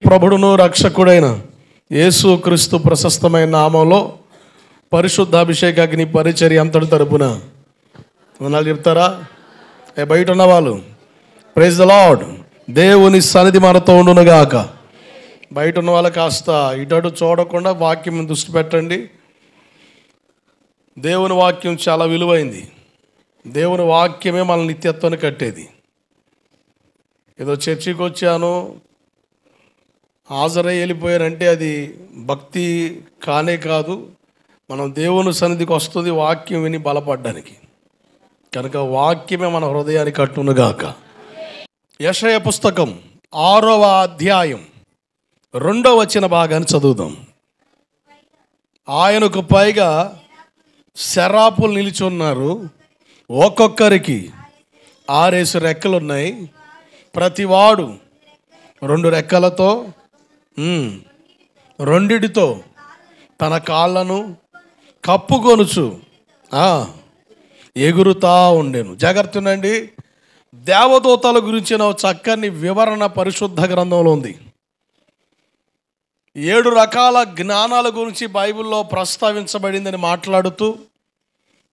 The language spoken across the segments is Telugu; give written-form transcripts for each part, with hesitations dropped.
ప్రభుడును రక్షకుడైన యేసు క్రీస్తు ప్రశస్తమైన నామంలో పరిశుద్ధాభిషేక అగ్ని పరిచర్య అంతటి తరపున వందనాలు చెప్తారా? బయట ఉన్న వాళ్ళు ప్రైజ్ ద లార్డ్. దేవుని సన్నిధి మనతో ఉండునుగాక. బయట ఉన్న వాళ్ళు కాస్త ఇటు చూడకుండా వాక్యం మీద దృష్టి పెట్టండి. దేవుని వాక్యం చాలా విలువైంది. దేవుని వాక్యమే మన నిత్యత్వాన్ని కట్టేది. ఏదో చర్చికి వచ్చాను, హాజరై వెళ్ళిపోయారంటే అది భక్తి కానే కాదు. మనం దేవుని సన్నిధికి వస్తుంది వాక్యం విని బలపడ్డానికి. కనుక వాక్యమే మన హృదయాన్ని కట్టునుగాక. యెషయా పుస్తకం 6వ అధ్యాయం 2వ వచన భాగాన్ని చదువుదాం. ఆయనకు పైగా శరాపులు నిలిచి ఉన్నారు, ఒక్కొక్కరికి 6 రెక్కలున్నాయి. ప్రతివాడు 2 రెక్కలతో రెండిటితో తన కాళ్ళను కప్పుకొనుచు ఎగురుతా ఉండెను. జాగ్రత్తనండి, దేవదూతల గురించిన చక్కని వివరణ పరిశుద్ధ గ్రంథంలో ఉంది. 7 రకాల జ్ఞానాల గురించి బైబిల్లో ప్రస్తావించబడిందని మాట్లాడుతూ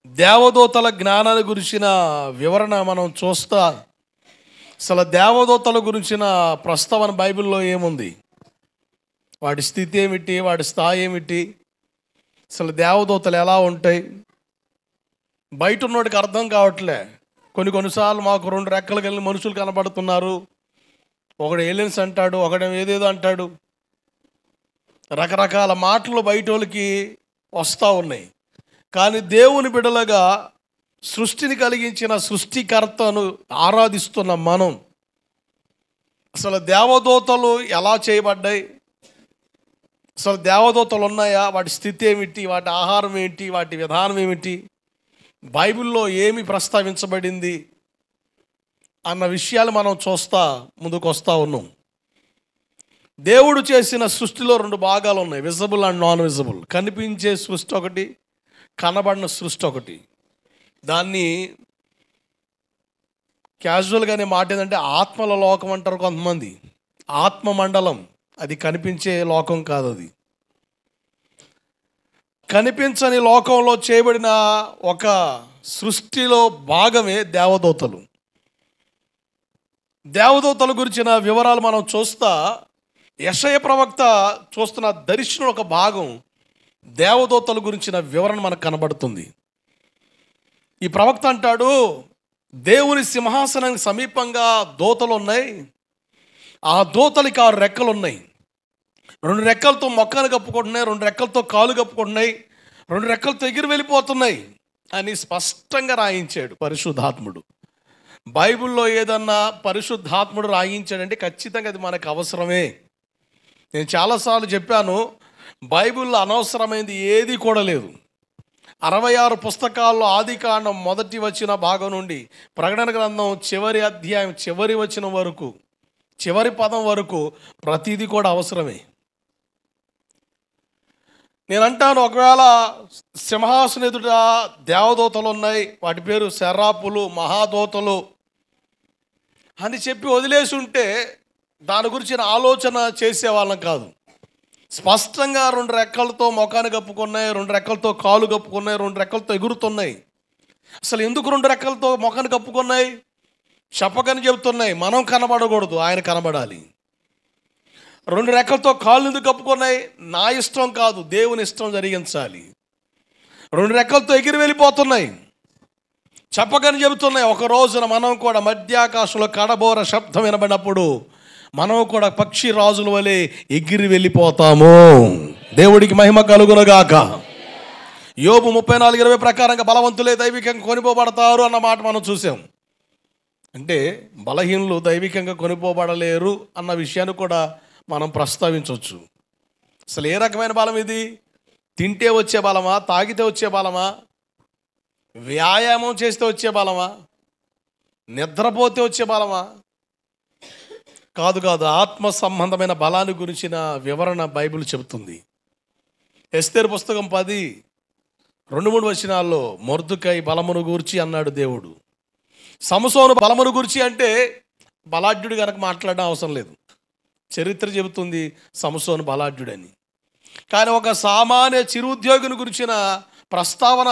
దేవదూతల జ్ఞానాల గురించిన వివరణ మనం చూస్తా. అసలు దేవదూతల గురించిన ప్రస్తావన బైబిల్లో ఏముంది, వాటి స్థితి ఏమిటి, వాటి స్థాయి ఏమిటి, అసలు దేవదూతలు ఎలా ఉంటాయి, బయట ఉన్నోడికి అర్థం కావట్లే. కొన్నిసార్లు మాకు 2 రెక్కలు కలిగిన మనుషులు కనబడుతున్నారు, ఒకడు ఏలియన్స్ అంటాడు, ఒకడు ఏదేదో అంటాడు. రకరకాల మాటలు బయట వాళ్ళకి వస్తూ ఉన్నాయి. కానీ దేవుని బిడ్డలుగా సృష్టిని కలిగించిన సృష్టికర్తను ఆరాధిస్తున్న మనం అసలు దేవదూతలు ఎలా చేయబడ్డాయి, అసలు దేవదూతలు ఉన్నాయా, వాటి స్థితి ఏమిటి, వాటి ఆహారం ఏంటి, వాటి విధానం ఏమిటి, బైబిల్లో ఏమి ప్రస్తావించబడింది అన్న విషయాలు మనం చూస్తా ముందుకు వస్తూ ఉన్నాం. దేవుడు చేసిన సృష్టిలో 2 భాగాలు ఉన్నాయి, విజిబుల్ అండ్ నాన్ విజిబుల్. కనిపించే సృష్టి ఒకటి, కనబడిన సృష్టి ఒకటి. దాన్ని క్యాజువల్గానే మాట ఏంటంటే ఆత్మల లోకం అంటారు కొంతమంది. ఆత్మ మండలం, అది కనిపించే లోకం కాదు. అది కనిపించని లోకంలో చేయబడిన ఒక సృష్టిలో భాగమే దేవదూతలు. దేవదూతల గురించిన వివరాలు మనం చూస్తా. యెషయా ప్రవక్త చూస్తున్న దర్శనం ఒక భాగం దేవదూతల గురించిన వివరణ మనకు కనబడుతుంది. ఈ ప్రవక్త అంటాడు, దేవుని సింహాసనానికి సమీపంగా దూతలు ఉన్నాయి, ఆ దూతలకి 6 రెక్కలు ఉన్నాయి. 2 రెక్కలతో మొక్కను కప్పుకుంటున్నాయి, 2 రెక్కలతో కాలు కప్పుకుంటున్నాయి, 2 రెక్కలతో ఎగిరి వెళ్ళిపోతున్నాయి అని స్పష్టంగా రాయించాడు పరిశుద్ధాత్ముడు. బైబిల్లో ఏదన్నా పరిశుద్ధాత్ముడు రాయించాడంటే ఖచ్చితంగా అది మనకు అవసరమే. నేను చాలాసార్లు చెప్పాను, బైబిల్లో అనవసరమైనది ఏది కూడా లేదు. 66 పుస్తకాల్లో ఆదికాండం 1వ వచన భాగం నుండి ప్రకటన గ్రంథం చివరి అధ్యాయం చివరి వచనం వరకు, చివరి పదం వరకు ప్రతిదీ కూడా అవసరమే. నేనంటాను, ఒకవేళ సింహాసనం ఎదుట దేవదూతలు ఉన్నాయి, వాటి పేరు శరాపులు, మహాదూతలు అని చెప్పి వదిలేసి ఉంటే దాని గురించిన ఆలోచన చేసేవాళ్ళం కాదు. స్పష్టంగా 2 రెక్కలతో మొఖాన్ని కప్పుకున్నాయి, 2 రెక్కలతో కాలు కప్పుకున్నాయి, 2 రెక్కలతో ఎగురుతున్నాయి. అసలు ఎందుకు 2 రెక్కలతో మొఖాన్ని కప్పుకున్నాయి చెప్పకని చెబుతున్నాయి. మనం కనబడకూడదు, ఆయన కనబడాలి. 2 రెక్కలతో కాళ్ళు ఎందుకు కప్పుకున్నాయి, నా ఇష్టం కాదు, దేవుని ఇష్టం జరిగించాలి. 2 రెక్కలతో ఎగిరి వెళ్ళిపోతున్నాయి, చెప్పకని చెబుతున్నాయి. ఒక రోజున మనం కూడా మధ్యాకాశంలో కడబోర శబ్దం వినబడినప్పుడు మనం కూడా పక్షి రాజుల వలె ఎగిరి వెళ్ళిపోతాము. దేవుడికి మహిమ కలుగునుగాక. యోబు 34:20 ప్రకారంగా బలవంతులే దైవికంగా కొనిపోబడతారు అన్న మాట మనం చూసాం. అంటే బలహీనులు దైవికంగా కొనిపోబడలేరు అన్న విషయాన్ని కూడా మనం ప్రస్తావించవచ్చు. అసలు ఏ రకమైన బలం ఇది? తింటే వచ్చే బలమా, తాగితే వచ్చే బలమా, వ్యాయామం చేస్తే వచ్చే బలమా, నిద్రపోతే వచ్చే బలమా? కాదు కాదు, ఆత్మ సంబంధమైన బలాన్ని గురించిన వివరణ బైబిల్ చెబుతుంది. ఎస్తేరు పుస్తకం 10:2-3 వచనాల్లో మొర్దుకై బలమును గూర్చి అన్నాడు దేవుడు. సంసోను బలమును గూర్చి అంటే బలాఢ్యుడు కనుక మాట్లాడడం అవసరం లేదు. చరిత్ర చెబుతుంది సంసోను బలాఢ్యుడని. కానీ ఒక సామాన్య చిరుద్యోగిని గురించిన ప్రస్తావన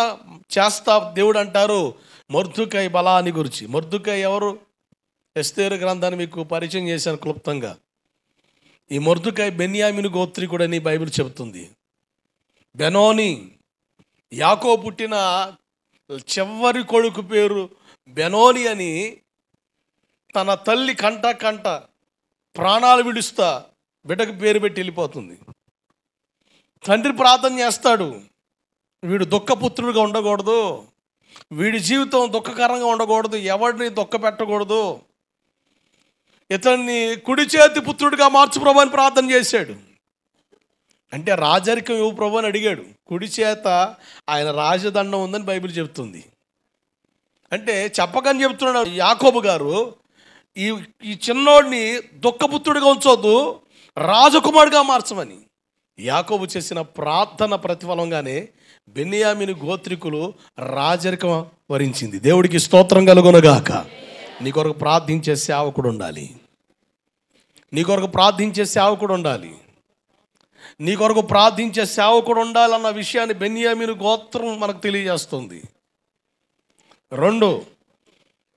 చేస్తా దేవుడు అంటారు మొర్దుకై బలాన్ని గురించి. మొర్దుకై ఎవరు? ఎస్తేరు గ్రంథాన్ని మీకు పరిచయం చేశాను క్లుప్తంగా. ఈ మొర్దుకై బెన్యామీను గోత్రికుడని బైబిల్ చెబుతుంది. బెనోని, యాకోబు పుట్టిన చివరి కొడుకు పేరు బెనోని అని తన తల్లి కంట ప్రాణాలు విడుస్తా బిడ్డకు పేరు పెట్టి వెళ్ళిపోతుంది. తండ్రి ప్రార్థన చేస్తాడు, వీడు దుఃఖపుత్రుడిగా ఉండకూడదు, వీడి జీవితం దుఃఖకరంగా ఉండకూడదు, ఎవరిని దుఃఖ పెట్టకూడదు, ఇతన్ని కుడి చేతి పుత్రుడిగా మార్చు ప్రభు అని ప్రార్థన చేశాడు. అంటే రాజరికం ఇవ్వు ప్రభు అని అడిగాడు. కుడి చేత ఆయన రాజదండం ఉందని బైబిల్ చెబుతుంది. అంటే చెప్పకని చెప్తున్నాడు యాకోబు గారు, ఈ చిన్నోడిని దుఃఖపుత్రుడిగా ఉంచొద్దు, రాజకుమారుడిగా మార్చమని. యాకోబు చేసిన ప్రార్థన ప్రతిఫలంగానే బెన్యామీను గోత్రికులు రాజరికం వరించింది. దేవుడికి స్తోత్రం కలుగునుగాక. నీ కొరకు ప్రార్థించే సేవకుడు ఉండాలి, నీ కొరకు ప్రార్థించే సేవకుడు ఉండాలి, నీ కొరకు ప్రార్థించే సేవకుడు ఉండాలన్న విషయాన్ని బెన్యామీను గోత్రం మనకు తెలియజేస్తుంది. 2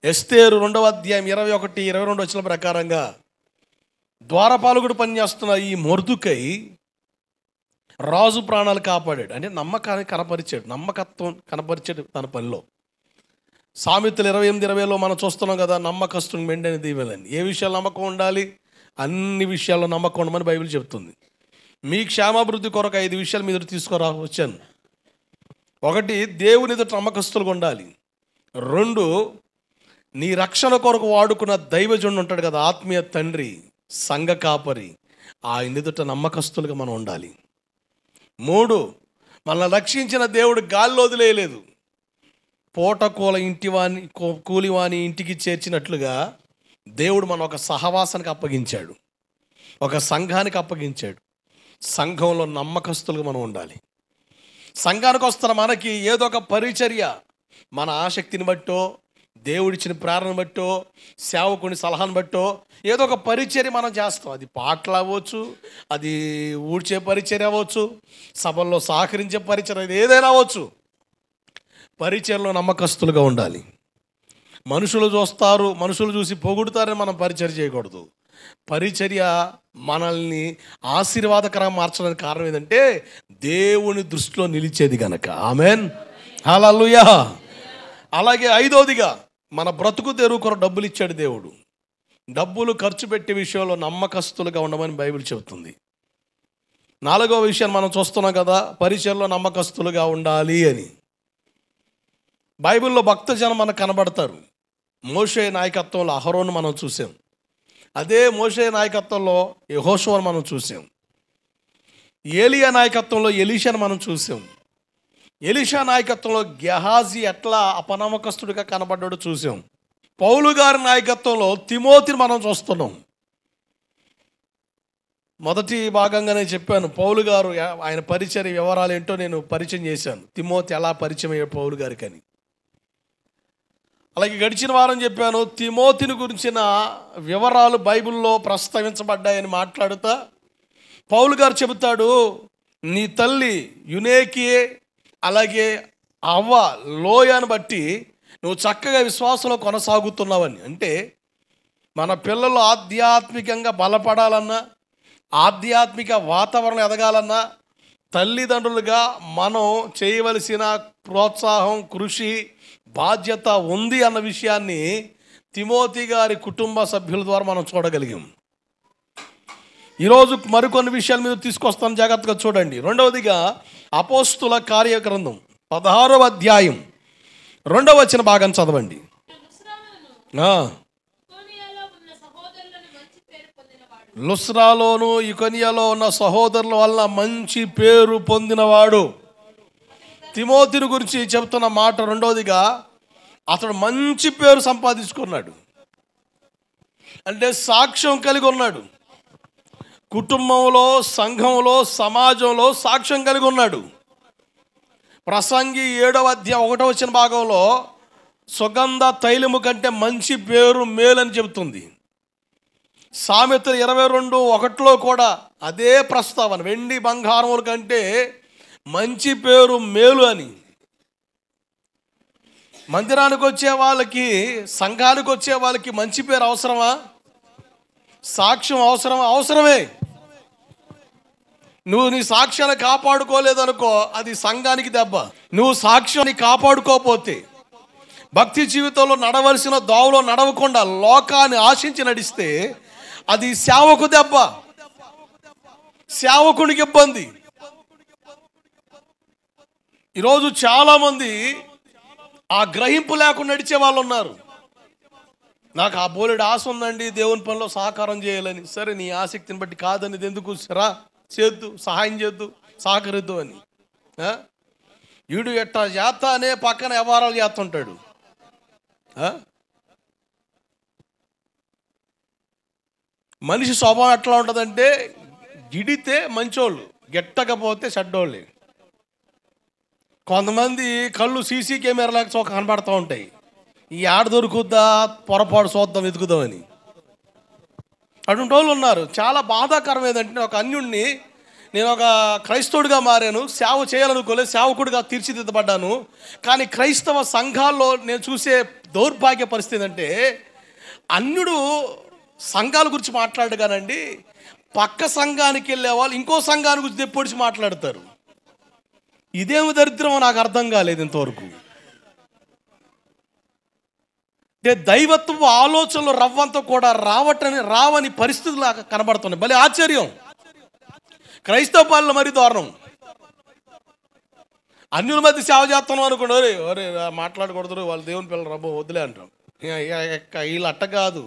ఎస్తేరు 2వ అధ్యాయం 21, 22 వచ్చిన ప్రకారంగా ద్వారపాలకుడు పనిచేస్తున్న ఈ మొర్దుకై రాజు ప్రాణాలు కాపాడాడు. అంటే నమ్మకాన్ని కనపరిచాడు, నమ్మకత్వం కనపరిచాడు తన పనిలో. సామెతలు 28:20లో మనం చూస్తున్నాం కదా, నమ్మకస్తుని మెండని దీవెలని. ఏ విషయాలు నమ్మకం ఉండాలి? అన్ని విషయాల్లో నమ్మకం ఉండమని బైబిల్ చెప్తుంది. మీ క్షేమాభివృద్ధి కొరకు 5 విషయాలు మీ ఎదురు తీసుకురా వచ్చాను. 1, దేవుని ఎదుట నమ్మకస్తులుగా ఉండాలి. 2, నీ రక్షణ కొరకు వాడుకున్న దైవజనుడు ఉంటాడు కదా, ఆత్మీయ తండ్రి, సంఘ కాపరి, ఆయన ఎదుట నమ్మకస్తులుగా మనం ఉండాలి. 3, మనల్ని రక్షించిన దేవుడు గాల్లో వదిలేయలేదు. పూటకూల కూలివాని ఇంటికి చేర్చినట్లుగా దేవుడు మనం ఒక సహవాసానికి అప్పగించాడు, ఒక సంఘానికి అప్పగించాడు. సంఘంలో నమ్మకస్తులుగా మనం ఉండాలి. సంఘానికి వస్తున్న మనకి ఏదో ఒక పరిచర్య, మన ఆసక్తిని బట్టో, దేవుడిచ్చిన ప్రేరణ బట్టో, సేవకుని సలహాను బట్టో ఏదో ఒక పరిచర్య మనం చేస్తాం. అది పాటలు అవ్వచ్చు, అది ఊడ్చే పరిచర్య అవ్వచ్చు, సభల్లో సహకరించే పరిచర్య, అది ఏదైనా అవ్వచ్చు. పరిచర్యలో నమ్మకస్తులుగా ఉండాలి. మనుషులు చూస్తారు, మనుషులు చూసి పొగుడుతారని మనం పరిచర్య చేయకూడదు. పరిచర్య మనల్ని ఆశీర్వాదకరంగా మార్చడానికి కారణం ఏంటంటే దేవుని దృష్టిలో నిలిచేది గనక. ఆమెన్, హల్లెలూయా. అలాగే 5వదిగా మన బ్రతుకు తెరువు కొరకు డబ్బులు ఇచ్చాడు దేవుడు. డబ్బులు ఖర్చు పెట్టే విషయంలో నమ్మకస్తులుగా ఉండమని బైబిల్ చెబుతుంది. 4వ విషయాన్ని మనం చూస్తున్నాం కదా, పరిచర్యలో నమ్మకస్తులుగా ఉండాలి అని. బైబిల్లో భక్తజనం మనకు కనబడతారు. మోషే నాయకత్వంలో అహరోను మనం చూసాం. అదే మోషే నాయకత్వంలో యెహోషువను మనం చూసాం. ఏలియా నాయకత్వంలో ఎలీషాను మనం చూసాం. ఎలీషా నాయకత్వంలో గెహాజీ ఎట్లా అపనమ్మకస్తుడిగా కనబడ్డాడో చూసాం. పౌలు గారి నాయకత్వంలో తిమోతిని మనం చూస్తున్నాం. మొదటి భాగంగానే చెప్పాను, పౌలు గారు ఆయన పరిచర్య వివరాలు ఏంటో నేను పరిచయం చేశాను. తిమోతి ఎలా పరిచయం అయ్యాడు పౌలు గారికి అని. అలాగే గడిచిన వారం చెప్పాను, తిమోతిని గురించిన వివరాలు బైబిల్లో ప్రస్తావించబడ్డాయని మాట్లాడుతా పౌలు గారు చెబుతాడు, నీ తల్లి యునేకియే అలాగే అవ్వ లోయను బట్టి నువ్వు చక్కగా విశ్వాసంలో కొనసాగుతున్నావని. అంటే మన పిల్లలు ఆధ్యాత్మికంగా బలపడాలన్నా, ఆధ్యాత్మిక వాతావరణం ఎదగాలన్నా తల్లిదండ్రులుగా మనం చేయవలసిన ప్రోత్సాహం, కృషి, బాధ్యత ఉంది అన్న విషయాన్ని తిమోతి గారి కుటుంబ సభ్యుల ద్వారా మనం చూడగలిగాం. ఈరోజు మరికొన్ని విషయాలు మీరు తీసుకొస్తాను, జాగ్రత్తగా చూడండి. 2వదిగా అపోస్తుల కార్యగ్రంథం 16వ అధ్యాయం 2వ వచన భాగం చదవండి. లుస్రాలోను ఇకొనియాలో ఉన్న సహోదరుల వల్ల మంచి పేరు పొందినవాడు. తిమోతిని గురించి చెబుతున్న మాట 2వదిగా, అతడు మంచి పేరు సంపాదించుకున్నాడు. అంటే సాక్ష్యం కలిగి ఉన్నాడు. కుటుంబంలో, సంఘంలో, సమాజంలో సాక్ష్యం కలిగి ఉన్నాడు. ప్రసంగి 7వ అధ్యాయం 1వ వచన భాగంలో సుగంధ తైలము కంటే మంచి పేరు మేలని చెబుతుంది. సామెతలు 22:1 కూడా అదే ప్రస్తావన, వెండి బంగారముల కంటే మంచి పేరు మేలు అని. మందిరానికి వచ్చే వాళ్ళకి, సంఘానికి వచ్చే వాళ్ళకి మంచి పేరు అవసరమా? సాక్ష్యం అవసరమా? అవసరమే. నువ్వు నీ సాక్ష్యాన్ని కాపాడుకోలేదనుకో, అది సంఘానికి దెబ్బ. నువ్వు సాక్ష్యాన్ని కాపాడుకోకపోతే, భక్తి జీవితంలో నడవలసిన దోవలో నడవకుండా లోకాన్ని ఆశించి నడిస్తే, అది సేవకు దెబ్బ, సేవకునికి ఇబ్బంది. ఈరోజు చాలామంది ఆ గ్రహింపు లేకుండా నడిచే వాళ్ళు ఉన్నారు. నాకు ఆ బోలెడు ఆశ ఉందండి, దేవుని పనిలో సహకారం చేయాలని. సరే, నీ ఆసక్తిని బట్టి కాదని ఎందుకు, రా చేద్దు, సహాయం చేద్దు, సహకరిద్దు అని. వీడు ఎట్టా చేస్తా అనే పక్కన వ్యవహారాలు చేస్తుంటాడు. మనిషి స్వభావం ఎట్లా ఉంటుందంటే, గిడితే మంచోళ్ళు, గిట్టకపోతే చెడ్డోళ్ళే. కొంతమంది కళ్ళు సీసీ కెమెరాలకు కనబడుతూ ఉంటాయి. ఈ ఆడ దొరుకుద్దా, పొరపాటు చూద్దాం, వెతుకుదామని. అటువంటి వాళ్ళు ఉన్నారు. చాలా బాధాకరం ఏదంటే, ఒక అన్యుణ్ణి, నేను ఒక క్రైస్తవుడిగా మారాను, సేవ చేయాలనుకోలేదు, సేవకుడిగా తీర్చిదిద్దబడ్డాను. కానీ క్రైస్తవ సంఘాల్లో నేను చూసే దౌర్భాగ్య పరిస్థితి అంటే, అన్యుడు సంఘాల గురించి మాట్లాడు కానండి, పక్క సంఘానికి వెళ్ళే వాళ్ళు ఇంకో సంఘాన్ని గురించి తెప్పొడిచి మాట్లాడతారు. ఇదేమి దరిద్రమో నాకు అర్థం కాలేదు ఇంతవరకు. దైవత్వ ఆలోచనలు రవ్వంతా కూడా రావని పరిస్థితులు కనబడుతున్నాయి. భలే ఆశ్చర్యం. క్రైస్తవ పాలన మరీ దారుణం. అన్యుల మధ్య సేవ చేస్తున్నాం అనుకోండి, ఒరే మాట్లాడకూడదు, వాళ్ళు దేవుని పిల్లలు రబ్బో వదిలే అంటాం. వీళ్ళు అట్ట కాదు,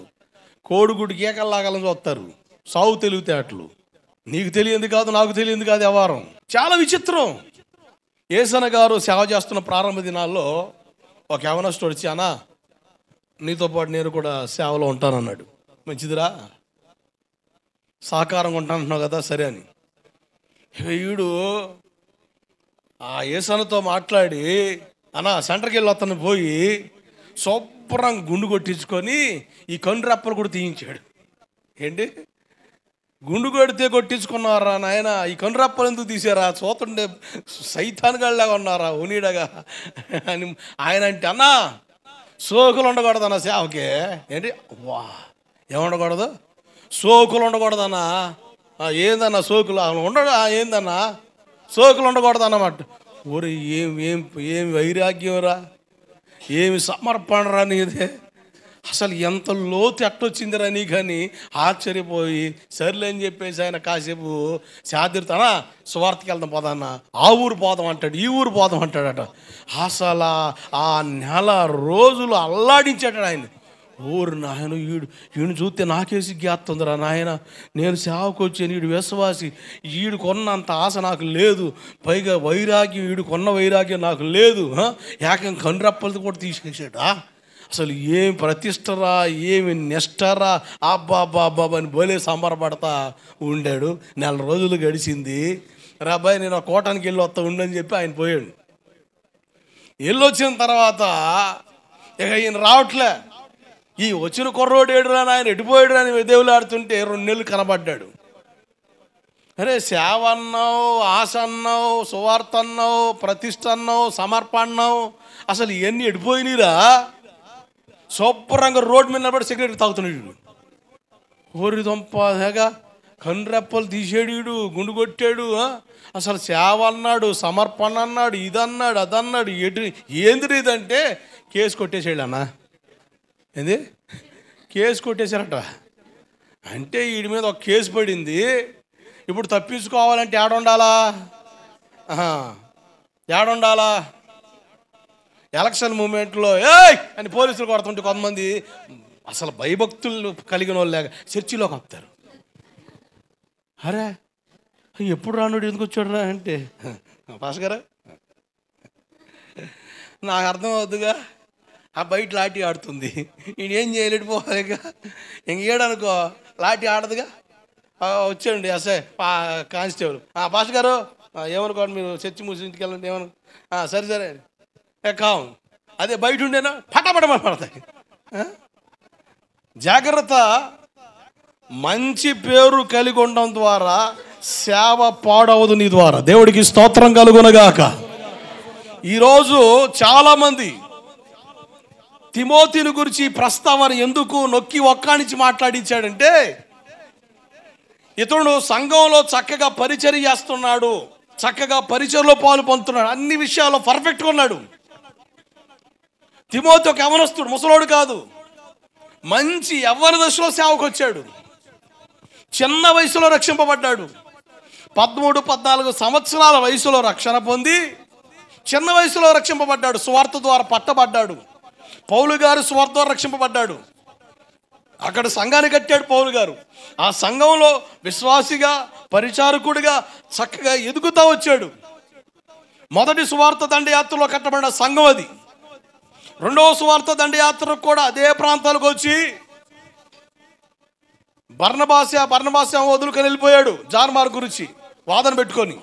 కోడిగుడికి ఏకల్లాగాలని చూస్తారు. సాగు తెలివితేటలు. నీకు తెలియంది కాదు, నాకు తెలియంది కాదు వ్యవహారం. చాలా విచిత్రం. యేసన్న గారు సేవ చేస్తున్న ప్రారంభ దినాల్లో ఒక యవనస్తుడు వచ్చి, అన్నా నీతో పాటు నేను కూడా సేవలో ఉంటానన్నాడు. మంచిదిరా, సహకారంగా ఉంటానంటున్నావు కదా, సరే అని. వీడు ఆ యేసన్నతో మాట్లాడి, అన్నా సెంటర్కి వెళ్ళి అతను పోయి శుభ్రంగా గుండు కొట్టించుకొని ఈ కండ్రెప్పలు కూడా తీయించాడు. ఏంటి, గుండు కొడితే కొట్టించుకున్నారా నాయన, ఈ కండ్రెప్పలు ఎందుకు తీసారా, చూతుండే సైతాన్గాళ్ళగా ఉన్నారా ఉనీడగా అని ఆయన అంటే, అన్నా సోకులు ఉండకూడదు అన్న సేవకి. ఏంటి, వా ఏముండకూడదు, సోకులు ఉండకూడదన్నా. ఏందన్నా సోకులు ఉండడు, ఏందన్నా సోకులు ఉండకూడదు అన్నమాట. ఊరి ఏం వైరాగ్యంరా, ఏమి సమర్పణరా నీదే, అసలు ఎంత లోతు ఎట్టొచ్చిందిరా నీ. కానీ ఆశ్చర్యపోయి సర్లే అని చెప్పేసి ఆయన కాసేపు సాధిరుతానా, స్వార్థకి వెళ్దాం పోదాన్నా, ఆ ఊరు పోదాం అంటాడు, ఈ ఊరు పోదాం అంటాడట. అసలు ఆ నెల రోజులు అల్లాడించాడు ఆయన. ఊరు నాయన, ఈయన చూస్తే నాకేసి జ్ఞాతుందిరా నాయన, నేను సేవకు వచ్చాను, ఈడు విశ్వాసి, ఈడు కొన్నంత ఆశ నాకు లేదు, పైగా వైరాగ్యం, ఈడు కొన్న వైరాగ్యం నాకు లేదు, ఏకం కండ్రెప్పలతో కూడా తీసేసాడా. అసలు ఏం ప్రతిష్టరా, ఏమి నిష్టరా, అబ్బాబ్బాబ్బా అని బోలే సంబరపడతా ఉండాడు. నెల రోజులు గడిచింది. రాబాయ్ నేను ఆ కోటానికి వెళ్ళి వస్తా ఉండని చెప్పి ఆయన పోయాడు. వెళ్ళొచ్చిన తర్వాత ఇక ఈయన రావట్లే. ఈ వచ్చిన కుర్రోడు ఏడురా ఆయన, ఎడిపోయాడు అని దేవులు ఆడుతుంటే 2 నెలలు కనబడ్డాడు. అరే సేవ అన్నావు, ఆశ అన్నావు, సువార్త అన్నావు, ప్రతిష్ట అన్నావు, సమర్పణ అన్నావు, అసలు ఇవన్నీ ఎడిపోయినాయిరా. శుభ్రంగా రోడ్డు మీద నిలబడి సిగరెట్ తాగుతున్నాడు. ఊరి దొంపగా కండ్రెప్పలు తీసేడు, గుండు కొట్టాడు. అసలు సేవ అన్నాడు, సమర్పణ అన్నాడు, ఇదన్నాడు, అదన్నాడు. ఏంది ఇదంటే కేసు కొట్టేసాడు అన్న. ఏంది, కేసు కొట్టేశారట. అంటే వీడి మీద ఒక కేసు పడింది. ఇప్పుడు తప్పించుకోవాలంటే ఏడుండాలా, ఏడుండాలా? ఎలక్షన్ మూమెంట్లో ఏయ్ అని పోలీసులు కొడుతుంటే కొంతమంది అసలు భయభక్తులు కలిగిన వాళ్ళు లేక చర్చిలోకి వస్తారు. అరే ఎప్పుడు రానుడు ఎందుకు వచ్చాడు రా అంటే, పాస్ గారా నాకు అర్థం అవుతుందిగా, ఆ బయట లాఠీ ఆడుతుంది, ఈయన ఏం చేయలేడు పోవాలిగా, ఇంకేడనుకో లాఠీ ఆడదుగా. వచ్చాడండి ఎస్ఐ కానిస్టేబుల్, పాస్ గారు ఏమనుకోండి మీరు చర్చి మూసి ఇంటికి వెళ్ళండి, ఏమను, సరే సరే కావు, అదే బయట ఉండేనా పడతాయి. జాగ్రత్త. మంచి పేరు కలిగి ఉండడం ద్వారా సేవ పాడవదు నీ ద్వారా. దేవుడికి స్తోత్రం కలుగునగాక. ఈరోజు చాలామంది తిమోతిని గురించి ప్రస్తావన ఎందుకు నొక్కి ఒక్కానించి మాట్లాడించాడంటే, ఇతడు సంఘంలో చక్కగా పరిచర్య చేస్తున్నాడు, చక్కగా పరిచర్లో పాలు పొందుతున్నాడు, అన్ని విషయాల్లో పర్ఫెక్ట్గా ఉన్నాడు. తిమోతి ఒక యవనస్తుడు, ముసలోడు కాదు, మంచి యవ్వన దశలో సేవకు వచ్చాడు. చిన్న వయసులో రక్షింపబడ్డాడు. 13-14 సంవత్సరాల వయసులో రక్షణ పొంది చిన్న వయసులో రక్షింపబడ్డాడు. సువార్త ద్వారా పట్టబడ్డాడు. పౌలు గారు సువార్త ద్వారా రక్షింపబడ్డాడు. అక్కడ సంఘాన్ని కట్టాడు పౌలు గారు. ఆ సంఘంలో విశ్వాసిగా, పరిచారకుడిగా చక్కగా ఎదుగుతూ వచ్చాడు. మొదటి సువార్త దండయాత్రలో కట్టబడిన సంఘం అది. రెండవ సువార్త దండయాత్రకు కూడా అదే ప్రాంతాలకు వచ్చి బర్నబాస వదులుకొని వెళ్ళిపోయాడు. జాన్ మార్క్ గురించి వాదన పెట్టుకొని,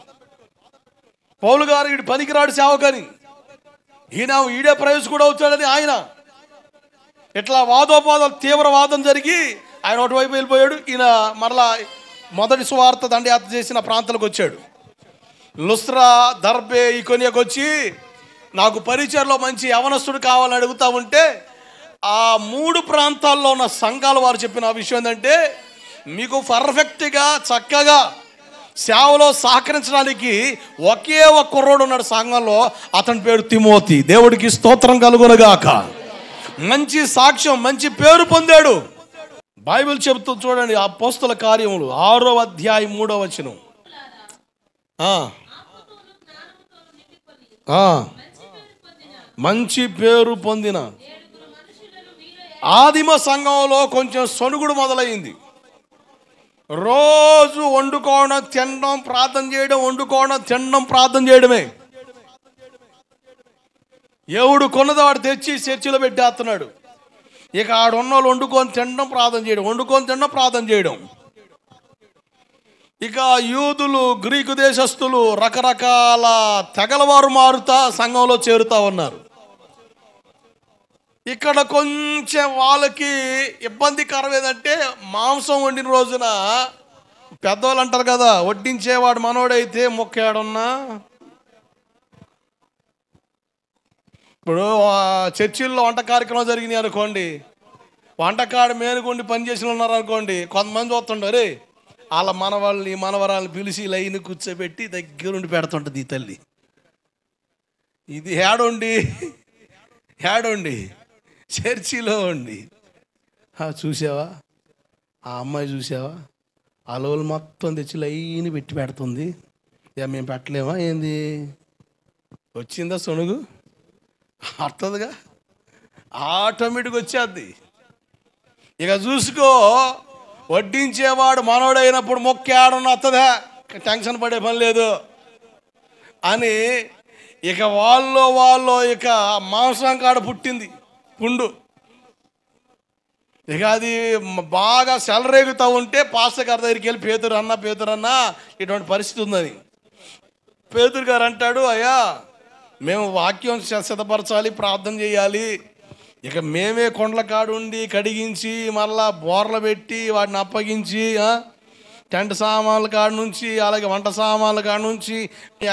పౌలు గారు ఈడు పనికిరాడు సేవకని, ఈడే ప్రయోజనం కూడా వచ్చాడని ఆయన, ఇట్లా వాదోపాదాలు తీవ్ర వాదం జరిగి ఆయన ఒకటివైపు వెళ్ళిపోయాడు. ఈయన మరలా మొదటి సువార్త దండయాత్ర చేసిన ప్రాంతాలకు వచ్చాడు. లుస్త్రా, దర్బే, ఈకొనియాకు వచ్చి నాకు పరిచయలో మంచి యవనస్తుడు కావాలని అడుగుతా ఉంటే, ఆ 3 ప్రాంతాల్లో ఉన్న సంఘాల వారు చెప్పిన విషయం ఏంటంటే, మీకు పర్ఫెక్ట్గా చక్కగా సేవలో సహకరించడానికి ఒకే ఒక కుర్రోడు ఉన్నాడు సంఘంలో, అతని పేరు తిమోతి. దేవుడికి స్తోత్రం కలుగునగాక. మంచి సాక్ష్యం, మంచి పేరు పొందాడు. బైబిల్ చెబుతూ చూడండి, అపోస్తల కార్యములు 6వ అధ్యాయం 3వ వచనం. మంచి పేరు పొందిన ఆదిమ సంఘంలో కొంచెం సొనుగుడు మొదలైంది. రోజు వండుకోవడం, తినడం, ప్రార్థన చేయడం, వండుకోవడం, తినడం, ప్రార్థన చేయడమే. ఎవడు కొన్నదో వాడు తెచ్చి చర్చిలో పెట్టేస్తున్నాడు. ఇక ఆడున్నోళ్ళు వండుకొని తినడం, ప్రార్థన చేయడం, వండుకొని తినడం, ప్రార్థన చేయడం. ఇక యూదులు, గ్రీకు దేశస్తులు, రకరకాల తెగలవారు మారుతా సంఘంలో చేరుతా ఉన్నారు. ఇక్కడ కొంచెం వాళ్ళకి ఇబ్బందికరం ఏదంటే, మాంసం వండిన రోజున పెద్దవాళ్ళు అంటారు కదా, వడ్డించేవాడు మనోడైతే మొక్కేడున్నా. ఇప్పుడు చర్చిల్లో వంట కార్యక్రమం జరిగినాయి అనుకోండి, వంటకాడు మేనుగుండి పనిచేసిన ఉన్నారు అనుకోండి, కొంతమంది చూస్తుంటారు, వాళ్ళ మనవాళ్ళని మనవరాళ్ళని పిలిచి లైన్ కూర్చోబెట్టి దగ్గరుండి పెడుతుంటుంది ఈ తల్లి. ఇది ఏడుండి చర్చిలో ఉండి, చూసావా ఆ అమ్మాయి, చూసావా అలవలు మొత్తం తెచ్చి లైన్ పెట్టి పెడుతుంది. ఇక మేము పెట్టలేమా ఏంది? వచ్చిందా సొనుగు? వస్తుందిగా, ఆటోమేటిక్గా వచ్చేద్ది. ఇక చూసుకో, వడ్డించేవాడు మనోడైనప్పుడు మొక్క ఏడన్నా వస్తుందా, టెన్షన్ పడే పని లేదు అని. ఇక వాళ్ళు ఇక మాంసం కాడ పుట్టింది పుండు. ఇక అది బాగా సెలరేగుతూ ఉంటే పాస్టర్ గారి దగ్గరికి వెళ్ళి, పేతురన్నా ఇటువంటి పరిస్థితి ఉందని. పేతురు గారు అంటాడు, అయ్యా మేము వాక్యం సిద్ధపరచాలి, ప్రార్థన చేయాలి, ఇక మేమే కొండల కాడుండి కడిగించి మళ్ళా బోర్లు పెట్టి వాటిని అప్పగించి, టెంట్ సామాన్ల కాడ నుంచి అలాగే వంట సామాన్ల కాడ నుంచి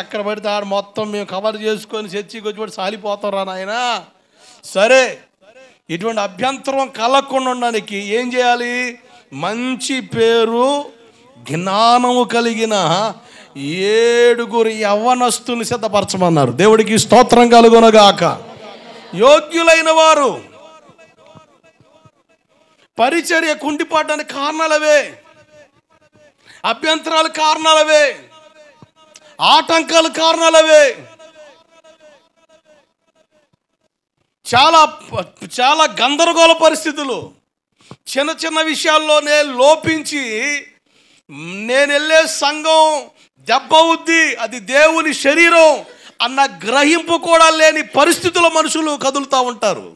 ఎక్కడ పడితే ఆడ మొత్తం మేము కవర్ చేసుకొని చర్చికి వచ్చి సాలిపోతాం రా నాయన. సరే, ఇటువంటి అభ్యంతరం కలగకుండా ఉండడానికి ఏం చేయాలి? మంచి పేరు, జ్ఞానము కలిగిన 7 యవ్వనస్తుల్ని సిద్ధపరచమన్నారు. దేవుడికి స్తోత్రం కలుగునగాక. యోగ్యులైన వారు. పరిచర్య కుండిపడడానికి కారణాలవే, అభ్యంతరాలు కారణాలవే, ఆటంకాలు కారణాలవే. చాలా గందరగోళ పరిస్థితులు, చిన్న చిన్న విషయాల్లోనే లోపించి, నేను వెళ్ళే సంఘం దెబ్బవుద్ది, అది దేవుని శరీరం అన్న గ్రహింపు కూడా లేని పరిస్థితుల్లో మనుషులు కదులుతూ ఉంటారు.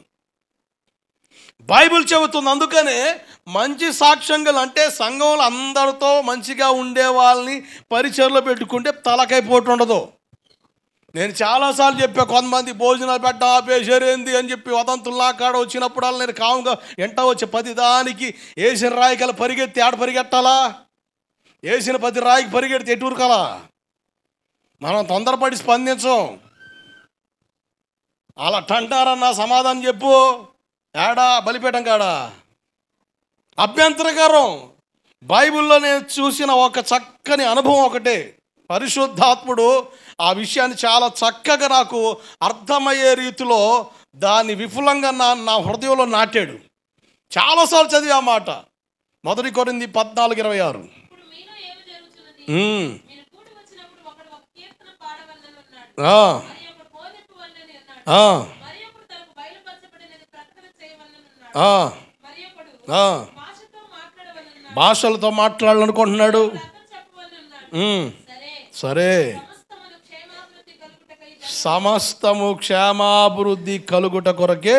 బైబిల్ చెబుతుంది. అందుకనే మంచి సాక్ష్యంగా, అంటే సంఘంలో అందరితో మంచిగా ఉండే వాళ్ళని పరిచయలో పెట్టుకుంటే తలకై పోటు ఉండదు. నేను చాలాసార్లు చెప్పా, కొంతమంది భోజనాలు పెట్ట ఆపేసారేంది అని చెప్పి వదంతుల్లా కాడ వచ్చినప్పుడల్లా నేను కాముగా ఎంట వచ్చి 10 దానికి వేసిన రాయికల పరిగెత్తి ఆడ పరిగెట్టాలా? వేసిన 10 రాయికి పరిగెడితే ఎటురుకలా? మనం తొందరపడి స్పందించం. అలా అంటారన్నా సమాధానం చెప్పు. ఏడా? బలిపీఠం కాడా? అభ్యంతరకరం. బైబిల్లో నేను చూసిన ఒక చక్కని అనుభవం ఒకటే. పరిశుద్ధాత్ముడు ఆ విషయాన్ని చాలా చక్కగా నాకు అర్థమయ్యే రీతిలో దాన్ని విపులంగా నా హృదయంలో నాటాడు. చాలాసార్లు చదివి ఆ మాట. 1 కొరింథీ 14:26. భాషలతో మాట్లాడాలనుకుంటున్నాడు. సరే, సమస్తము క్షేమాభివృద్ధి కలుగుట కొరకే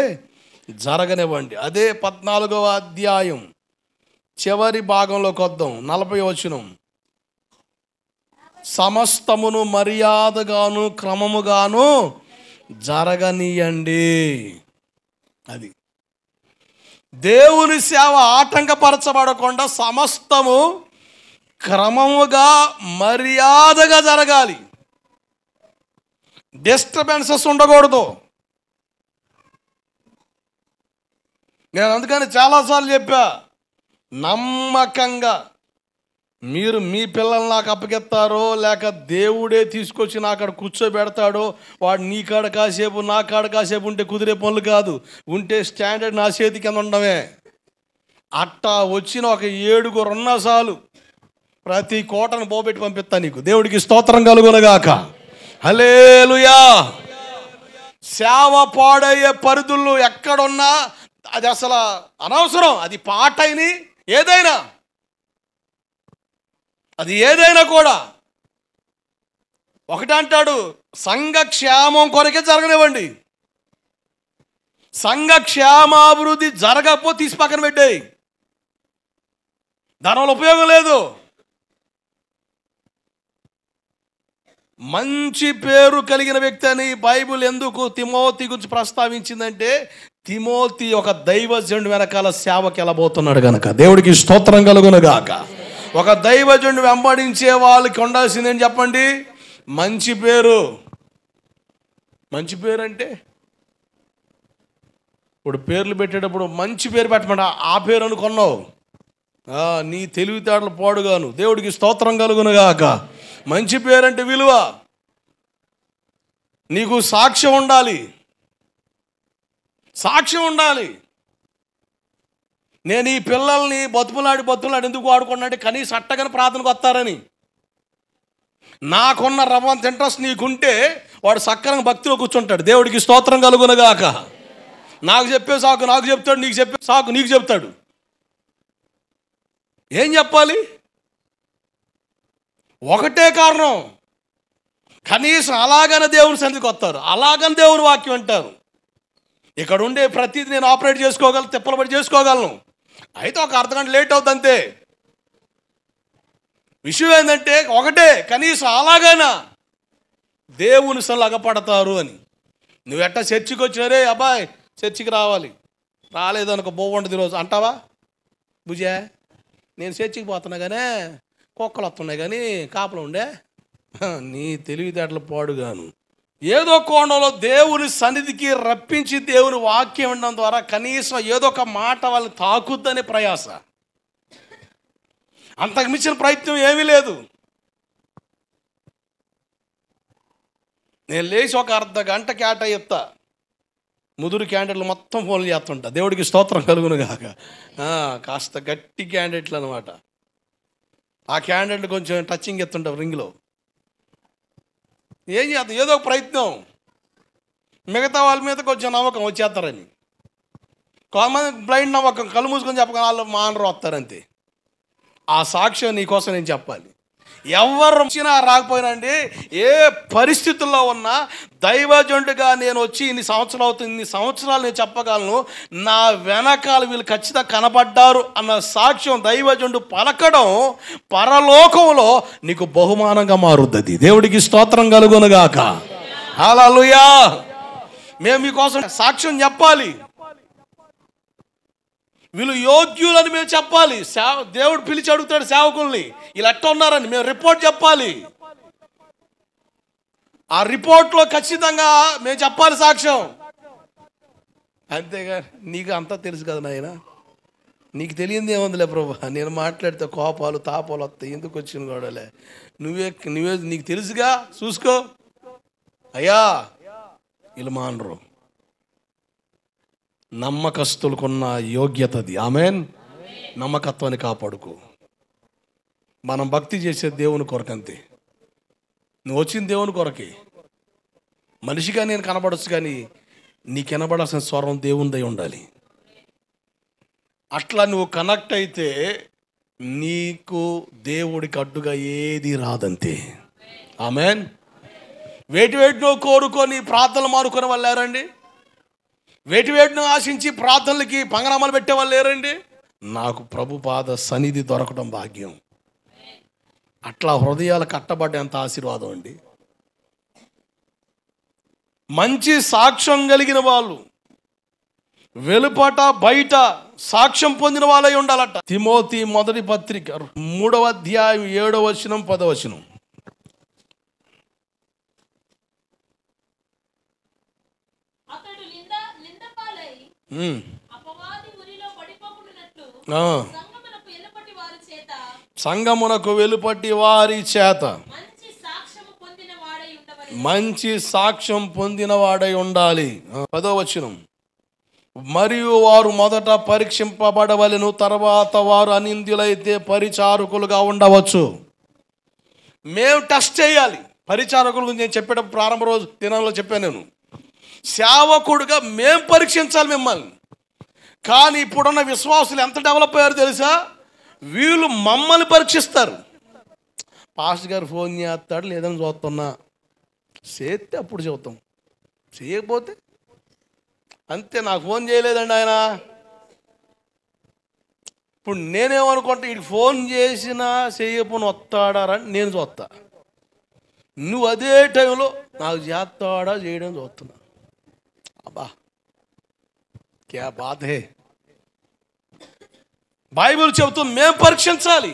జరగనివ్వండి. అదే 14వ అధ్యాయం చివరి భాగంలోకి వద్దాం. 40వ వచనం. సమస్తమును మర్యాదగాను క్రమముగాను జరగనీయండి. అది దేవుని సేవ ఆటంకపరచబడకుండా సమస్తము క్రమముగా మర్యాదగా జరగాలి. డిస్టర్బెన్సెస్ ఉండకూడదు. నేను అందుకని చాలాసార్లు చెప్పా, నమ్మకంగా మీరు మీ పిల్లల్ని నాకు అప్పగిస్తారో లేక దేవుడే తీసుకొచ్చి నా కాడ కూర్చోబెడతాడో, వాడు నీ కాడ కాసేపు నా కాడ కాసేపు ఉంటే కుదిరే పనులు కాదు. ఉంటే స్టాండర్డ్ నా చేతి కింద ఉండమే. అట్టా వచ్చిన ఒక 7 ఉన్నా చాలు, ప్రతి కోటను పోబెట్టి పంపిస్తా నీకు. దేవుడికి స్తోత్రం కలుగునగాక. హల్లెలూయా. సేవ పాడయ్యే పరిధులు ఎక్కడున్నా అది అసలు అనవసరం. అది పాటైని ఏదైనా, అది ఏదైనా కూడా ఒకటి అంటాడు, సంఘ క్షేమం కొరకే జరగనివ్వండి. సంఘ క్షేమాభివృద్ధి జరగకపోతే తీసి పక్కన పెట్టేయి. దానివల్ల ఉపయోగం లేదు. మంచి పేరు కలిగిన వ్యక్తి అని బైబిల్ ఎందుకు తిమోతి గురించి ప్రస్తావించిందంటే, తిమోతి ఒక దైవజనుడి వెనకాల సేవకి వెళ్ళబోతున్నాడు కనుక. దేవుడికి స్తోత్రం కలుగునుగాక. ఒక దైవజనుడు వెంబడించే వాళ్ళకి ఉండాల్సింది ఏం చెప్పండి? మంచి పేరు. మంచి పేరు అంటే ఇప్పుడు పేర్లు పెట్టేటప్పుడు మంచి పేరు పెట్టమంట. ఆ పేరు అనుకున్నావు, నీ తెలివితేటలు పాడుగాను. దేవుడికి స్తోత్రం కలుగునుగాక. మంచి పేరంటే విలువ. నీకు సాక్ష్యం ఉండాలి. సాక్ష్యం ఉండాలి. నేను ఈ పిల్లల్ని బతుకులాడి ఎందుకు వాడుకున్నాంటే కనీసం అట్టగానే ప్రార్థనకు వస్తారని. నాకున్న రవ్వంత ఇంట్రెస్ట్ నీకుంటే వాడు సక్కరంగా భక్తిలో కూర్చుంటాడు. దేవుడికి స్తోత్రం కలుగునుగాక. నాకు చెప్పే సాకు నాకు చెప్తాడు, నీకు చెప్పే సాకు నీకు చెప్తాడు. ఏం చెప్పాలి? ఒకటే కారణం, కనీసం అలాగనే దేవుని సన్నిధికి వస్తారు, అలాగని దేవుని వాక్యం అంటారు. ఇక్కడ ఉండే ప్రతిదీ నేను ఆపరేట్ చేసుకోగలను, తిప్పలబడి చేసుకోగలను. అయితే ఒక అర్ధగంట లేట్ అవుతుంది అంతే. విషయం ఏంటంటే ఒకటే, కనీసం అలాగైనా దేవుని సన్నిధిలో అగపడతారు అని. నువ్వు ఎట్టా చర్చికి వచ్చినారే, అబ్బాయి చర్చికి రావాలి, రాలేదు అనుకో బాగుంటుంది ఈరోజు అంటావా? భుజా నేను చర్చికి పోతున్నా కానీ కుక్కలు వస్తున్నాయి కానీ కాపలు ఉండే, నీ తెలివితేటలు పాడుగాను. ఏదో కోణంలో దేవుని సన్నిధికి రప్పించి దేవుని వాక్యం వినడం ద్వారా కనీసం ఏదో ఒక మాట వాళ్ళని తాకుద్దనే ప్రయాస. అంతకు మించిన ప్రయత్నం ఏమీ లేదు. నేను లేచి ఒక అర్ధగంట కేటాయిస్తా, ముదురు క్యాండిడేట్లు మొత్తం ఫోన్లు చేస్తుంటా. దేవుడికి స్తోత్రం కలుగును కాక. కాస్త గట్టి క్యాండిడేట్లు అనమాట. ఆ క్యాండిడేట్లు కొంచెం టచింగ్ ఎత్తుంటాం రింగ్లో. ఏం చేద్దాం, ఏదో ఒక ప్రయత్నం. మిగతా వాళ్ళ మీద కొంచెం నమ్మకం వచ్చేస్తారని. కొంతమంది బ్లైండ్ నమ్మకం, కళ్ళు మూసుకొని చెప్పక వాళ్ళు మానరు వస్తారంతే. ఆ సాక్ష్యం నీకోసం నేను చెప్పాలి. ఎవరు వచ్చినా రాకపోయినా అండి, ఏ పరిస్థితుల్లో ఉన్నా దైవజనుడిగా నేను వచ్చి ఇన్ని సంవత్సరాలు అవుతుంది, ఇన్ని సంవత్సరాలు నేను చెప్పగలను, నా వెనకాల వీళ్ళు ఖచ్చితంగా కనబడ్డారు అన్న సాక్ష్యం దైవజనుడు పలకడం పరలోకంలో నీకు బహుమానంగా మారుతుంది. దేవుడికి స్తోత్రం కలుగునుగాక. హల్లెలూయా. మేము మీకోసం సాక్ష్యం చెప్పాలి, వీళ్ళు యోగ్యులని మేము చెప్పాలి. దేవుడు పిలిచి అడుగుతాడు సేవకుల్ని, వీళ్ళు ఎట్ట ఉన్నారని మేము రిపోర్ట్ చెప్పాలి. ఆ రిపోర్ట్లో ఖచ్చితంగా మేము చెప్పాలి సాక్ష్యం. అంతేగా నీకు అంతా తెలుసు కదా నాయన, నీకు తెలియంది ఏముందిలే ప్రభు, నేను మాట్లాడితే కోపాలు తాపాలు వస్తాయి, ఎందుకు వచ్చిన గొడవలే, నువ్వే నీకు తెలుసుగా, చూసుకో అయ్యా. వీళ్ళు మానరు, నమ్మకస్తులకున్న యోగ్యతది. ఆమెన్. నమ్మకత్వాన్ని కాపాడుకో. మనం భక్తి చేసే దేవుని కొరకంతే, నువ్వు వచ్చిన దేవుని కొరకే. మనిషిగా నేను కనబడచ్చు, కానీ నీకు కనబడాల్సిన స్వరం దేవునిదై ఉండాలి. అట్లా నువ్వు కనెక్ట్ అయితే నీకు దేవుడికి అడ్డుగా ఏది రాదంతే. ఆమెన్. వేటినో కోరుకొని ప్రార్థనలు మారుకునే వాళ్ళు లేరండి, వేటిను ఆశించి ప్రార్థనలకి పంగనామాలు పెట్టే వాళ్ళు లేరండి. నాకు ప్రభు పాద సన్నిధి దొరకడం భాగ్యం. అట్లా హృదయాలు కట్టబడ్డేంత ఆశీర్వాదం అండి. మంచి సాక్ష్యం కలిగిన వాళ్ళు, వెలుపట బయట సాక్ష్యం పొందిన వాళ్ళై ఉండాలట. తిమోతి మొదటి పత్రిక 3వ అధ్యాయం 7వ వచనం 10వ వచనం. సంగమునకు వెలుపటి వారి చేత మంచి సాక్ష్యం పొందిన వాడై ఉండాలి. 10వ వచనం. మరియు వారు మొదట పరీక్షింపబడవలెను, తర్వాత వారు అనింద్యులైతే పరిచారకులుగా ఉండవచ్చు. మేము టెస్ట్ చేయాలి. పరిచారకుల గురించి నేను చెప్పేటప్పుడు ప్రారంభ రోజు దినంలో చెప్పాను, నేను సేవకుడుగా మేము పరీక్షించాలి మిమ్మల్ని. కానీ ఇప్పుడున్న విశ్వాసులు ఎంత డెవలప్ అయ్యారో తెలుసా, వీళ్ళు మమ్మల్ని పరీక్షిస్తారు. పాస్టర్ గారు ఫోన్ చేస్తాడు, లేదని చూస్తున్నా, చేస్తే అప్పుడు చెబుతాం, చేయకపోతే అంతే. నాకు ఫోన్ చేయలేదండి ఆయన. ఇప్పుడు నేనేమనుకుంటా, వీడికి ఫోన్ చేసినా చేయకపోయినా వస్తాడారా నేను చూస్తా, నువ్వు అదే టైంలో నాకు చేస్తాడా చేయడం చూస్తున్నా. అబ్బా క్యా బాత్ హే. బైబిల్ చెబుతుంది మేము పరీక్షించాలి,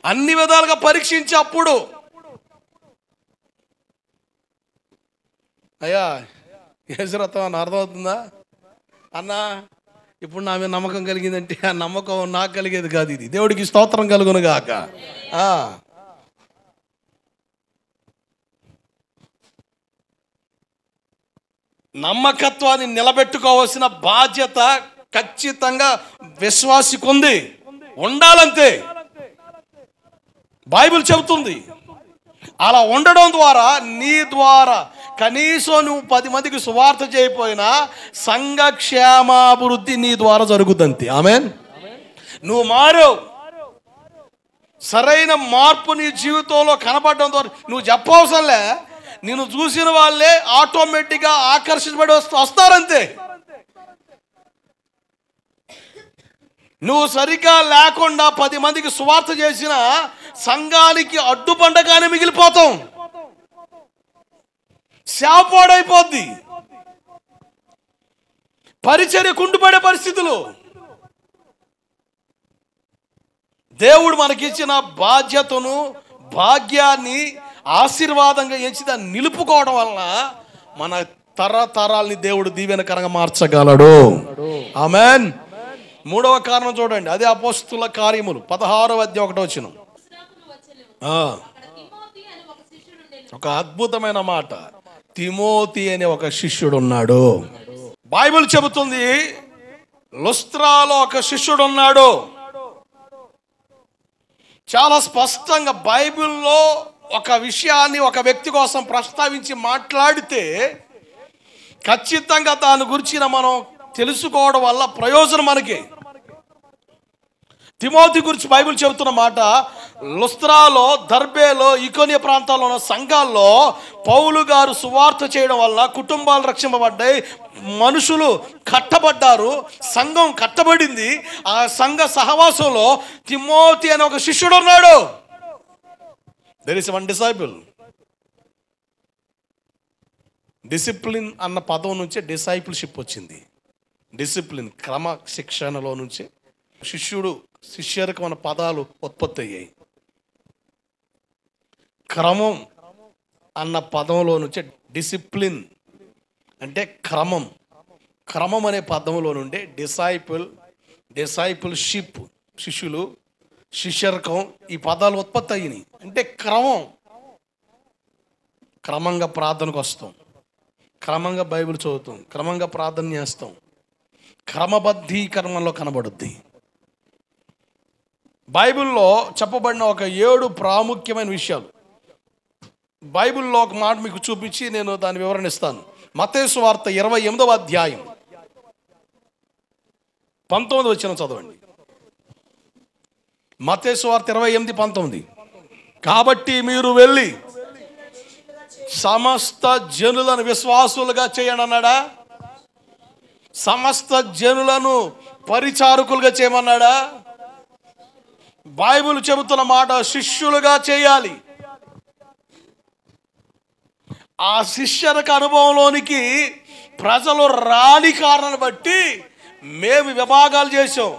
అన్ని విధాలుగా పరీక్షించి అప్పుడు అయ్యా యజరత్వం అని అర్థమవుతుందా అన్నా, ఇప్పుడు నా మీద నమ్మకం కలిగిందంటే ఆ నమ్మకం నాకు కలిగేది కాదు, ఇది దేవుడికి స్తోత్రం కలుగును గాక. నమ్మకత్వాన్ని నిలబెట్టుకోవాల్సిన బాధ్యత ఖచ్చితంగా విశ్వాసికి ఉంది, ఉండాలంతే. బైబిల్ చెబుతుంది అలా ఉండడం ద్వారా నీ ద్వారా కనీసం నువ్వు 10 మందికి సువార్త చేయకపోయినా సంఘ క్షేమాభివృద్ధి నీ ద్వారా జరుగుతుంది. ఆమెన్. నువ్వు మారు, సరైన మార్పు నీ జీవితంలో కనపడడం ద్వారా నువ్వు చెప్పవసరంలే, నిన్ను చూసిన వాళ్ళే ఆటోమేటిక్గా ఆకర్షించబడి వస్తారంతే. నువ్వు సరిగా లేకుండా 10 మందికి సువార్త చేసిన సంఘానికి అడ్డుపండగానే మిగిలిపోతాం, శాపాడైపోద్ది, పరిచర్య కుంటుపడే పరిస్థితులు. దేవుడు మనకిచ్చిన బాధ్యతను భాగ్యాన్ని ఆశీర్వాదంగా ఎంచి దాన్ని నిలుపుకోవడం వలన మన తరతరాల్ని దేవుడు దీవెనకరంగా మార్చగలడు. ఆమెన్. 3వ కారణం చూడండి, అదే అపోస్తుల కార్యములు 16వ అధ్యాయం 1వ వచనం. ఒక అద్భుతమైన మాట, తిమోతి అనే ఒక శిష్యుడు ఉన్నాడు. బైబిల్ చెబుతుంది లుస్త్రాలో ఒక శిష్యుడు ఉన్నాడు. చాలా స్పష్టంగా బైబిల్లో ఒక విషయాన్ని ఒక వ్యక్తి కోసం ప్రస్తావించి మాట్లాడితే ఖచ్చితంగా దాని గురించి మనం తెలుసుకోవడం వల్ల ప్రయోజనం మనకి. తిమోతి గురించి బైబిల్ చెబుతున్న మాట, లుస్త్రాలో, దర్బేలో, ఇకోనియ ప్రాంతాల్లో ఉన్న సంఘాల్లో పౌలు గారు సువార్త చేయడం వల్ల కుటుంబాలు రక్షింపబడ్డాయి, మనుషులు కట్టబడ్డారు, సంఘం కట్టబడింది. ఆ సంఘ సహవాసంలో తిమోతి అనే ఒక శిష్యుడు ఉన్నాడు. There is one disciple. Discipline అన్న పదం నుంచే డిసైపుల్షిప్ వచ్చింది. డిసిప్లిన్ క్రమశిక్షణలో నుంచి శిష్యుడు, శిష్యరికం అన్న పదాలు ఉత్పత్తి అయ్యాయి. క్రమం అన్న పదంలో నుంచే డిసిప్లిన్ అంటే క్రమం, క్రమం అనే పదంలో నుండే డిసైపుల్షిప్ శిష్యులు, శిష్యరికం ఈ పదాలు ఉత్పత్తి అయినాయి. అంటే క్రమం, క్రమంగా ప్రార్థనకు వస్తాం, క్రమంగా బైబిల్ చదువుతాం, క్రమంగా ప్రార్థన చేస్తాం, క్రమబద్ధీకరణలో కనబడుద్ది. బైబిల్లో చెప్పబడిన ఒక 7 ప్రాముఖ్యమైన విషయాలు బైబిల్లో ఒక మాట మీకు చూపించి నేను దాని వివరణ ఇస్తాను. మత్తయి సువార్త 28వ అధ్యాయం 19 వచనం చదవండి. మత్తయి సువార్త 28:19. కాబట్టి మీరు వెళ్ళి సమస్త జనులను విశ్వాసులుగా చేయండి అన్నాడా? సమస్త జనులను పరిచారకులుగా చేయమన్నాడా? బైబిల్ చెబుతున్న మాట శిష్యులుగా చేయాలి. ఆ శిష్యరిక అనుభవంలోనికి ప్రజలు రాని కారణాన్ని బట్టి మేము విభాగాలు చేసాం.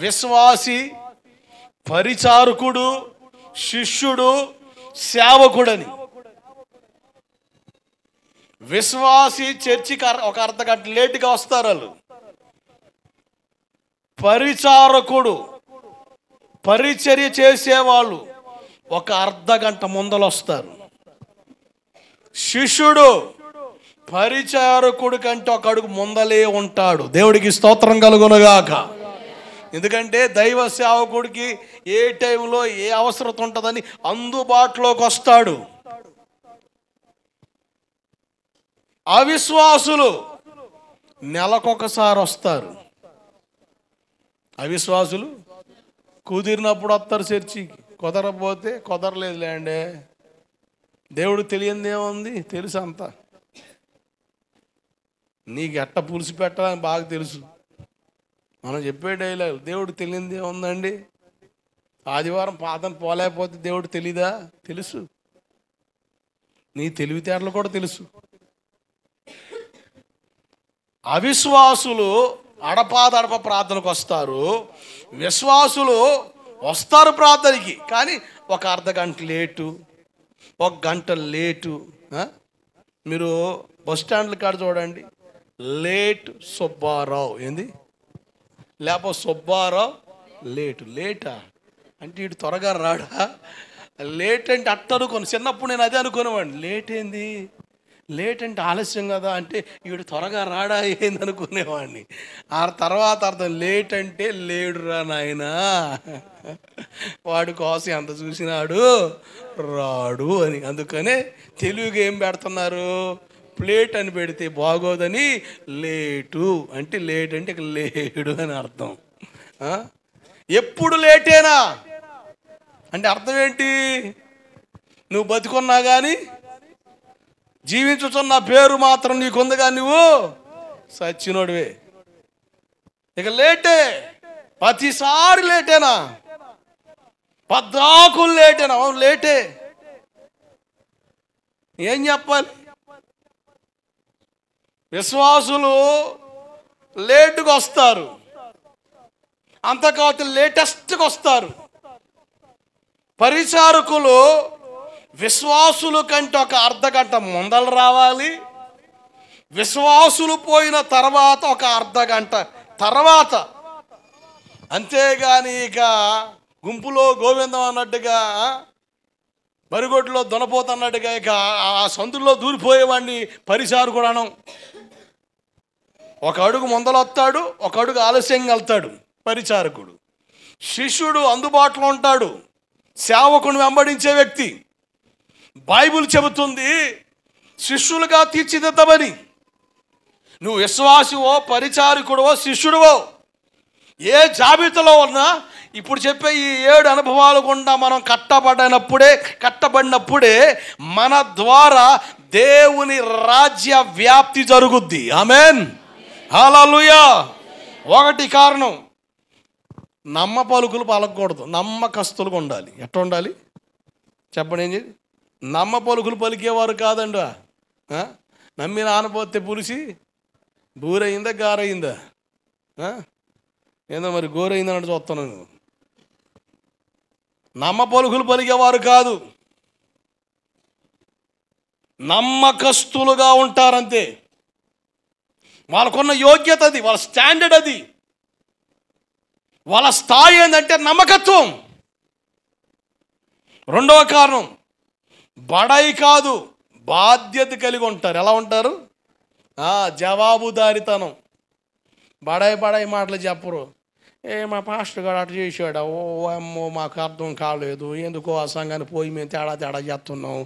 విశ్వాసి, పరిచారకుడు, శిష్యుడు, సేవకుడని. విశ్వాసి చర్చికి ఒక అర్ధగంట లేటుగా వస్తారు వాళ్ళు. పరిచారకుడు, పరిచర్య చేసేవాళ్ళు ఒక అర్ధగంట ముందలు వస్తారు. శిష్యుడు పరిచారకుడి కంటే ఒక అడుగు ముందలే ఉంటాడు. దేవుడికి స్తోత్రం కలుగునుగాక. ఎందుకంటే దైవ సేవకుడికి ఏ టైంలో ఏ అవసరత ఉంటుందని అందుబాటులోకి వస్తాడు. అవిశ్వాసులు నెలకొకసారి వస్తారు. అవిశ్వాసులు కుదిరినప్పుడు వస్తారు చర్చికి, కుదరకపోతే కుదరలేదులేండి. దేవుడు తెలియంది ఏముంది? తెలుసు అంతా. నీకు ఎట్ట పులిసి పెట్టాలని బాగా తెలుసు. మనం చెప్పే డైలాగ్ దేవుడు తెలియంది ఏముందండి? ఆదివారం పాదం పోలేకపోతే దేవుడు తెలీదా? తెలుసు. నీ తెలివితేటలు కూడా తెలుసు. అవిశ్వాసులు అడపాదడప ప్రార్థనకు వస్తారు. విశ్వాసులు వస్తారు ప్రార్థనకి, కానీ ఒక అర్ధగంట లేటు, ఒక గంట లేటు. మీరు బస్ స్టాండ్ల కాడ చూడండి, లేట్ సుబ్బారావు. ఏంది? లేకపోతే సుబ్బారావు లేటా అంటే ఇటు త్వరగా రాడా? లేట్ అంటే అట్ట అనుకోను. చిన్నప్పుడు నేను అదే అనుకునేవాడిని. లేట్ ఏంది? లేట్ అంటే ఆలస్యం కదా, అంటే వీడు త్వరగా రాడా ఏంది అనుకునేవాడిని. ఆ తర్వాత అర్థం, లేట్ అంటే లేడురా నాయనా, వాడి కోసం ఎంత చూసినాడు రాడు అని. అందుకనే తెలుగుగా ఏం పెడుతున్నారు? ప్లేట్ అని పెడితే బాగోదని లేటు అంటే, లేట్ అంటే ఇక లేడు అని అర్థం. ఎప్పుడు లేటేనా అంటే అర్థం ఏంటి? నువ్వు బతికున్నా కానీ జీవించుతున్న పేరు మాత్రం నీకుంది, కానీ నువ్వు సచ్చినోడివే. ఇక లేటే, ప్రతిసారి లేటేనా? పద్దాకులు లేటేనా? అవును లేటే. ఏం చెప్పాలి? విశ్వాసులు లేటుగా వస్తారు, అంతకాదు లేటెస్ట్గా వస్తారు. పరిచారకులు విశ్వాసుల కంటే ఒక అర్ధగంట ముందలు రావాలి. విశ్వాసులు పోయిన తర్వాత ఒక అర్ధగంట తర్వాత. అంతేగాని ఇక గుంపులో గోవిందం అన్నట్టుగా, బరిగొడ్లో దొనపోతన్నట్టుగా ఇక ఆ సందుల్లో దూరిపోయేవాడిని పరిచారకుడు అనం. ఒక అడుగు ముందలొస్తాడు, ఒక అడుగు ఆలస్యంగా వెళ్తాడు పరిచారకుడు. శిష్యుడు అందుబాటులో ఉంటాడు, సేవకుని వెంబడించే వ్యక్తి. బైబిల్ చెబుతుంది శిష్యులుగా తీర్చిదిద్దమని. నువ్వు విశ్వాసివో, పరిచారకుడివో, శిష్యుడివో, ఏ జాబితాలో ఉన్నా ఇప్పుడు చెప్పే ఈ 7 అనుభవాలు గుండా మనం కట్టబడినప్పుడే మన ద్వారా దేవుని రాజ్య వ్యాప్తి జరుగుద్ది. ఆమేన్, హల్లెలూయా. ఒకటి కారణం, నమ్మ పలుకులు పలకూడదు, నమ్మకస్తులుగా ఉండాలి. ఎట్లా ఉండాలి చెప్పండి? ఏం చేయాలి? నమ్మ పలుకులు పలికేవారు కాదండి. నమ్మి నానపోతే పులిసి బూరయిందా గారయిందా? ఏందో మరి గోరైందని అంటే చూస్తున్నాను. నమ్మ పలుకులు పలికేవారు కాదు, నమ్మకస్తులుగా ఉంటారంతే. వాళ్ళకున్న యోగ్యత అది, వాళ్ళ స్టాండర్డ్ అది, వాళ్ళ స్థాయి ఏంటంటే నమ్మకత్వం. రెండవ కారణం బడాయి కాదు, బాధ్యత కలిగి ఉంటారు. ఎలా ఉంటారు? జవాబుదారితనం. బడాయి మాటలు చెప్పరు. మా పాస్టర్ గారు అటు చేశాడు, ఓ అమ్మో మాకు అర్థం కాలేదు, ఎందుకో ఆ సంఘాన్ని పోయి మేము తేడా చేస్తున్నాం,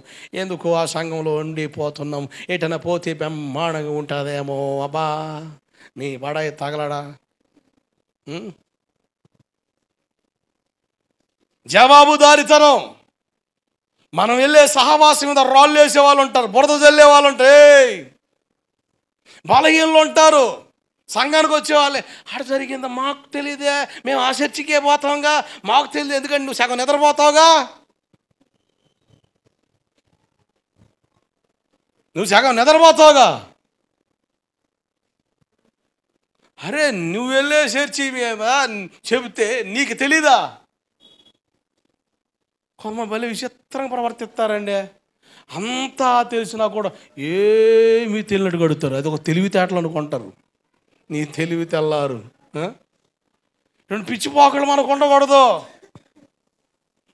ఎందుకో ఆ సంఘంలో ఉండిపోతున్నాం, ఎటైనా పోతే బ్రహ్మాండంగా ఉంటుందేమో. అబ్బా నీ బడాయి తగలడా? జవాబుదారితనం. మనం వెళ్ళే సహవాసం మీద రాళ్ళు వేసే వాళ్ళు ఉంటారు, బురద చల్లే వాళ్ళు ఉంటారు, బలహీనలు ఉంటారు. సంఘానికి వచ్చేవాళ్ళే ఆడ జరిగిందా మాకు తెలియదే, మేము ఆ చర్చికే పోతాంగా, మాకు తెలియదు, ఎందుకంటే నువ్వు సగం నిద్రపోతావుగా, నువ్వు సగం నిద్రపోతావుగా. అరే నువ్వు వెళ్ళే చర్చి చెబితే నీకు తెలీదా? కొంత భలే విచిత్రంగా ప్రవర్తిస్తారండి. అంతా తెలిసినా కూడా ఏమీ తెలియనట్టు గడుగుతారు. అది ఒక తెలివితేటలు అనుకుంటారు. నీ తెలివి తెల్లారు. రెండు పిచ్చిపోకలు మనకు ఉండకూడదు.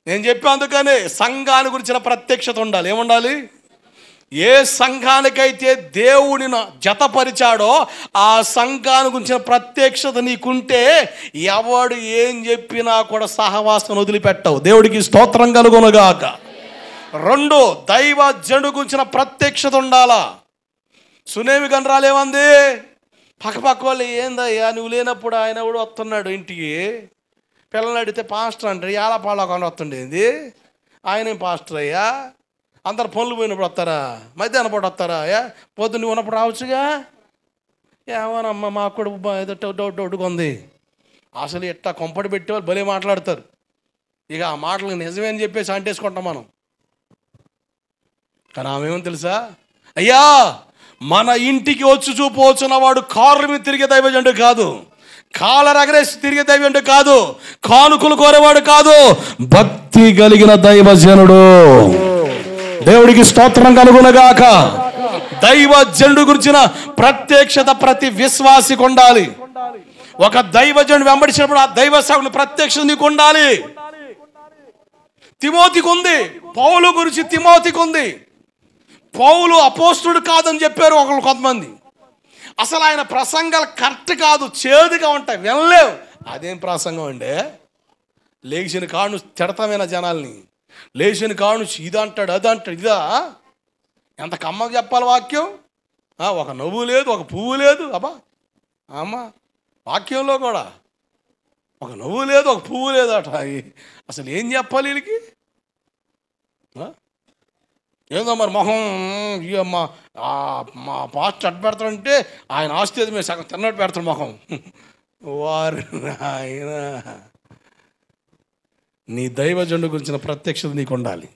నేను చెప్పి అందుకని సంఘాన్ని గురించిన ప్రత్యక్షత ఉండాలి. ఏముండాలి? ఏ సంఘానికైతే దేవుడిని జతపరిచాడో ఆ సంఘాన్ని గురించిన ప్రత్యక్షత నీకుంటే ఎవడు ఏం చెప్పినా కూడా సహవాసం వదిలిపెట్టవు. దేవుడికి స్తోత్రం కలుగునుగాక. రెండు, దైవ జనుడు గురించిన ప్రత్యక్షత ఉండాలా. సునేమి గండ్రాలేమంది? పక్కపక్క వాళ్ళు ఏందయ్యా నువ్వు లేనప్పుడు ఆయన కూడా వస్తున్నాడు ఇంటికి, పిల్లల్ని అడిగితే పాస్టర్ అంటారు, ఏళ్ళపాళ్ళ కొని వస్తుండేది, ఆయనేం పాస్టర్ అయ్యా, అందరు పనులు పోయినప్పుడు వస్తారా, మధ్యాహ్నం పూట వస్తారా, పొద్దు నువ్వు ఉన్నప్పుడు రావచ్చుగా, ఏమోనమ్మా మాకు కూడా ఏదో డౌట్గా ఉంది. అసలు ఎట్టా కొంపడి పెట్టేవాళ్ళు భలే మాట్లాడతారు. ఇక ఆ మాటలు నిజమే అని చెప్పేసి అంటేసుకుంటాం మనం. కానీ ఆమెమో తెలుసా, అయ్యా మన ఇంటికి వచ్చి చూపవచ్చున్న వాడు కారుల మీద తిరిగే దైవజనుడు కాదు, కాలర్ ఎగరేసి తిరిగే దైవజనుడు కాదు, కానుకలు కోరేవాడు కాదు, భక్తి కలిగిన దైవజనుడు. దేవుడికి స్తోత్రం కలుగునగాక. దైవజనుడు గురించిన ప్రత్యక్షత ప్రతి విశ్వాసికి ఉండాలి. ఒక దైవజనుడు వెంబడించినప్పుడు ఆ దైవ సేవకుని ప్రత్యక్షత నీకు ఉండాలి. తిమోతికి ఉంది, పౌలు గురించి తిమోతికి ఉంది. పౌలు అపోస్తుడు కాదని చెప్పారు ఒకళ్ళు కొంతమంది. అసలు ఆయన ప్రసంగాలు కరెక్ట్ కాదు, చేదుగా ఉంటాయి, వినలేవు. అదేం ప్రసంగం అండి? లేచిన కాడు తిడతామైనా జనాల్ని, లేచిన కాడు ఇది అంటాడు అది అంటాడు, ఇదా? ఎంత కమ్మగా చెప్పాలి వాక్యం? ఒక నవ్వు లేదు, ఒక పువ్వు లేదు. అబ్బా అమ్మ, వాక్యంలో కూడా ఒక నవ్వు లేదు, ఒక పువ్వు లేదు అట. అసలు ఏం చెప్పాలి వీళ్ళకి? ఏదో మరి మొహం మా పాస్ట్ అడ్డు పెడతాడంటే ఆయన ఆస్తి అది మేము సగం తిన్నట్టు పెడతాడు మొహం. వారు ఆయన నీ దైవజనుడు గురించిన ప్రత్యక్షత నీకు ఉండాలి.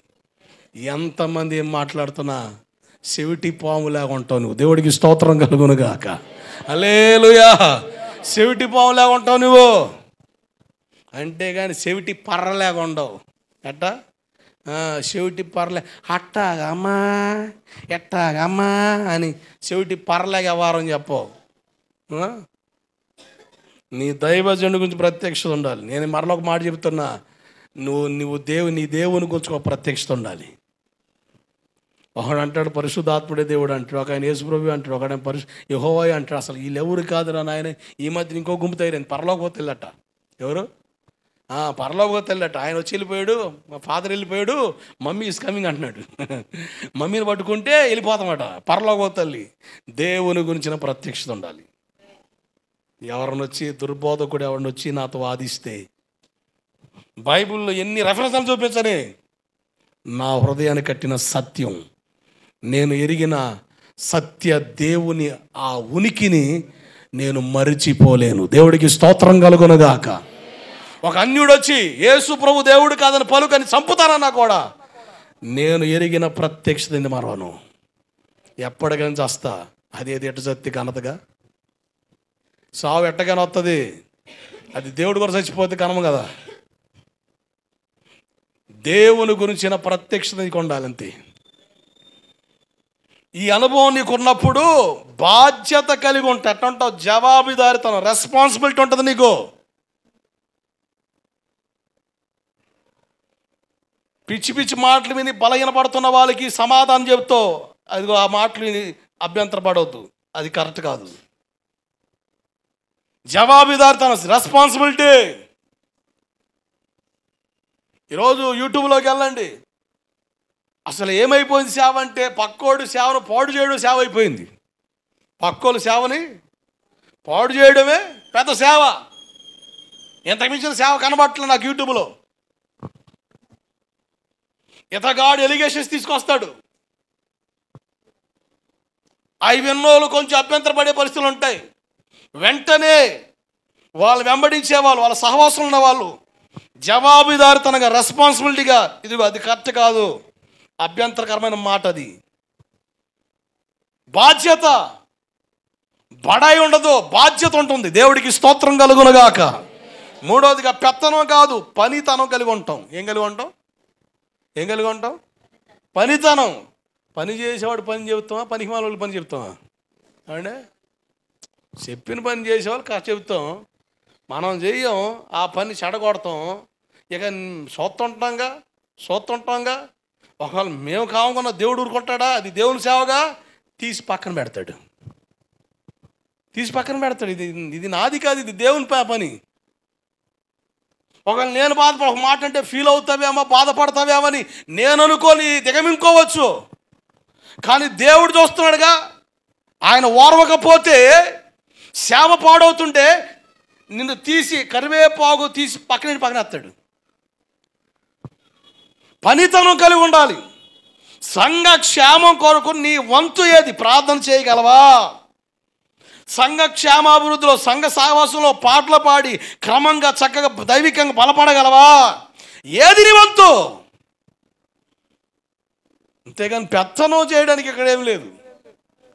ఎంతమంది ఏం మాట్లాడుతున్నా చెవిటి పాములాగా ఉంటావు నువ్వు. దేవుడికి స్తోత్రం కలుగునుగాక. హల్లెలూయా. చెవిటి పాములాగా ఉంటావు నువ్వు, అంటే కానీ చెవిటి పర్రలాగా ఉండవు. ఎట్టా? చెవిటి పర్లే అట్టాగమ్మా ఎట్టాగమ్మా అని చెవిటి పర్లేగా వారం చెప్పవు. నీ దైవజనుడి గురించి ప్రత్యక్షత ఉండాలి. నేను మరొక మాట చెప్తున్నా, నీ దేవుని గురించి ఒక ప్రత్యక్షత ఉండాలి. ఒకడు అంటాడు పరిశుద్ధాత్ముడే దేవుడు అంటాడు, ఒక ఆయన యేసుప్రభు అంటాడు, ఒక ఆయన యెహోవా అంటాడు. అసలు వీళ్ళెవరు కాదురా నాయన. ఈ మధ్య ఇంకో గుంపు తయారైంది, పరలోకం తెల్లట. ఎవరు? పరలోకం తెల్లట. ఆయన వచ్చి వెళ్ళిపోయాడు, మా ఫాదర్ వెళ్ళిపోయాడు, మమ్మీ ఈజ్ కమింగ్ అంటున్నాడు. మమ్మీని పట్టుకుంటే వెళ్ళిపోతామట. పరలోకం తల్లి. దేవుని గురించిన ప్రత్యక్షత ఉండాలి. ఎవరినొచ్చి దుర్బోధకుడు ఎవరినొచ్చి నాతో వాదిస్తే బైబిల్లో ఎన్ని రెఫరెన్స్లు చూపించని, నా హృదయాన్ని కట్టిన సత్యం, నేను ఎరిగిన సత్య దేవుని ఆ ఉనికిని నేను మరిచిపోలేను. దేవుడికి స్తోత్రం కలుగునుగాక. ఒక అన్యుడు వచ్చి యేసు ప్రభు దేవుడు కాదని పలుకని చంపుతానన్నా కూడా నేను ఎరిగిన ప్రత్యక్షతని మరవను. ఎప్పటికైనా చస్తా. అదేది ఎట్ట చత్తి కనతగా, సావు ఎట్టగానే వస్తుంది. అది దేవుడి కూడా చచ్చిపోతే కనము కదా. దేవుని గురించిన ప్రత్యక్షత నీకు ఉండాలంతే. ఈ అనుభవం నీకున్నప్పుడు బాధ్యత కలిగి ఉంటా. ఎట్లా ఉంటావు? జవాబుదారితనం, రెస్పాన్సిబిలిటీ ఉంటుంది నీకు. పిచ్చి పిచ్చి మాటలు విని బలహీనపడుతున్న వాళ్ళకి సమాధానం చెబుతావు. అదిగో ఆ మాటలు విని అభ్యంతరపడవద్దు, అది కరెక్ట్ కాదు. జవాబుదారితనం, రెస్పాన్సిబిలిటీ. ఈరోజు యూట్యూబ్లోకి వెళ్ళండి, అసలు ఏమైపోయింది సేవ అంటే, పక్కోడు సేవను పాడు చేయడం సేవ అయిపోయింది. పక్కోళ్ళు సేవని పాడు చేయడమే పెద్ద సేవ. ఇంతకు మించిన సేవ కనబట్టలే నాకు యూట్యూబ్లో. ఇతగాడు ఎలిగేషన్స్ తీసుకొస్తాడు, అవి విన్నోళ్ళు కొంచెం అభ్యంతరపడే పరిస్థితులు ఉంటాయి. వెంటనే వాళ్ళు వెంబడించే వాళ్ళు, వాళ్ళ సహవాసం ఉన్న వాళ్ళు జవాబుదారితనంగా, రెస్పాన్సిబిలిటీగా, ఇదిగో అది కరెక్ట్ కాదు, అభ్యంతరకరమైన మాట, అది బాధ్యత. బడాయి ఉండదు, బాధ్యత ఉంటుంది. దేవుడికి స్తోత్రం కలుగునుగాక. మూడవదిగా పెత్తనం కాదు, పనితనం కలిగి ఉంటాం. ఏం కలిగి ఉంటాం? పనితనం. పని చేసేవాడు పని చెబుతామా, పనికి మాలోళ్ళు పని చెప్తామా? అంటే చెప్పిన పని చేసేవాళ్ళు చెబుతాం, మనం చెయ్యం, ఆ పని చెడగొడతాం. ఇక చూస్తుంటాంగా. ఒకవేళ మేము కావాలన్నా దేవుడు ఊరుకుంటాడా? అది దేవుని సేవగా తీసి పక్కన పెడతాడు. ఇది నాది కాదు, ఇది దేవుని పని. ఒకవేళ నేను ఒక మాట అంటే ఫీల్ అవుతావేమో, బాధపడతావేమని నేను అనుకోని దిగమింకోవచ్చు. కానీ దేవుడు చూస్తున్నాడుగా. ఆయన ఓర్వకపోతే సేవ పాడవుతుంటే నిన్ను తీసి, కరివేపాకు తీసి పక్కనేస్తాడు. పనితనం కలిగి ఉండాలి. సంఘ క్షేమం కొరకు నీ వంతు ఏది? ప్రార్థన చేయగలవా? సంఘ క్షేమాభివృద్ధిలో, సంఘ సహవాసంలో పాటలు పాడి క్రమంగా చక్కగా దైవికంగా బలపడగలవా? ఏది నీ వంతు? అంతేగాని పెత్తనం చేయడానికి ఇక్కడ ఏం లేదు.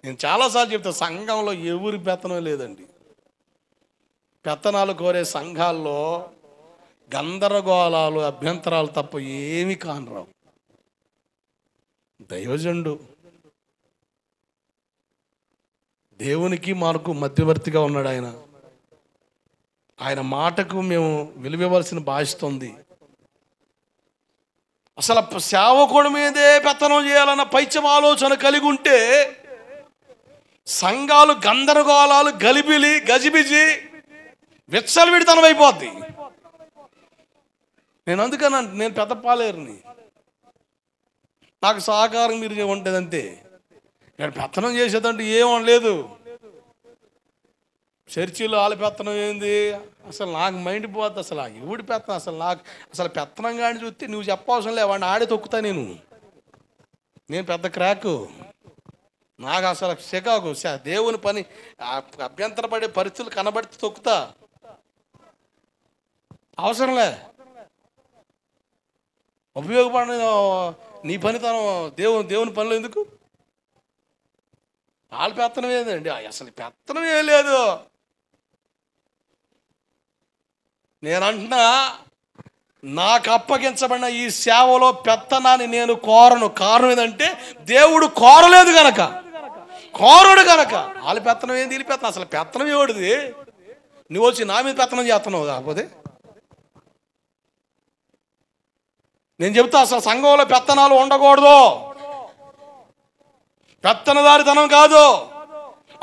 నేను చాలాసార్లు చెప్తాను, సంఘంలో ఎవరి పెత్తనం లేదండి. పెత్తనాలు కోరే సంఘాల్లో గందరగోళాలు, అభ్యంతరాలు తప్ప ఏమీ కానరావు. దైవజనుడు దేవునికి మనకు మధ్యవర్తిగా ఉన్నాడు. ఆయన మాటకు మేము విలువివ్వాల్సిన బాధ్యత ఉంది. అసలు సేవకుడి మీదే పెత్తనం చేయాలన్న పైత్యం ఆలోచన కలిగి ఉంటే సంఘాలు గందరగోళాలు, గజిబిజి, విచ్చలవిడితనం అయిపోద్ది. అందుకని నేను పెద్ద పాలేరుని, నాకు సహకారం మీరు ఉంటుంది అంతే. ఇక్కడ పెత్తనం చేసేదంటే ఏమనలేదు. చర్చిలో వాళ్ళ పెత్తనం ఏంది? అసలు నాకు మైండ్ పోద్ది. అసలు ఎవడి పెత్తనం? అసలు పెత్తనం కానీ చూస్తే నువ్వు చెప్పవసరం లే, వాడిని ఆడే తొక్కుతా. నేను పెద్ద క్రాకు. నాకు అసలు చికాకు. దేవుని పని అభ్యంతరపడే పరిస్థితులు కనబడితే తొక్కుతా. అవసరంలే. ఉపయోగపడిన నీ పనితనం దేవుని పనిలో ఎందుకు? వాళ్ళ పెత్తనం ఏందండి? అసలు పెత్తనం ఏం లేదు. నేనంటున్నా, నాకు అప్పగించబడిన ఈ సేవలో పెత్తనాన్ని నేను కోరను. కారణం ఏంటంటే దేవుడు కోరలేదు గనక, కోరడు గనక. వాళ్ళ పెత్తనం ఏంది, వీళ్ళ పెత్తనం? అసలు పెత్తనం ఏమిటిది? నువ్వు వచ్చి నా మీద పెత్తనం చేస్తున్నావు. కాకపోతే నేను చెప్తా, అసలు సంఘంలో పెత్తనాలు ఉండకూడదు. పెత్తనదారితనం కాదు,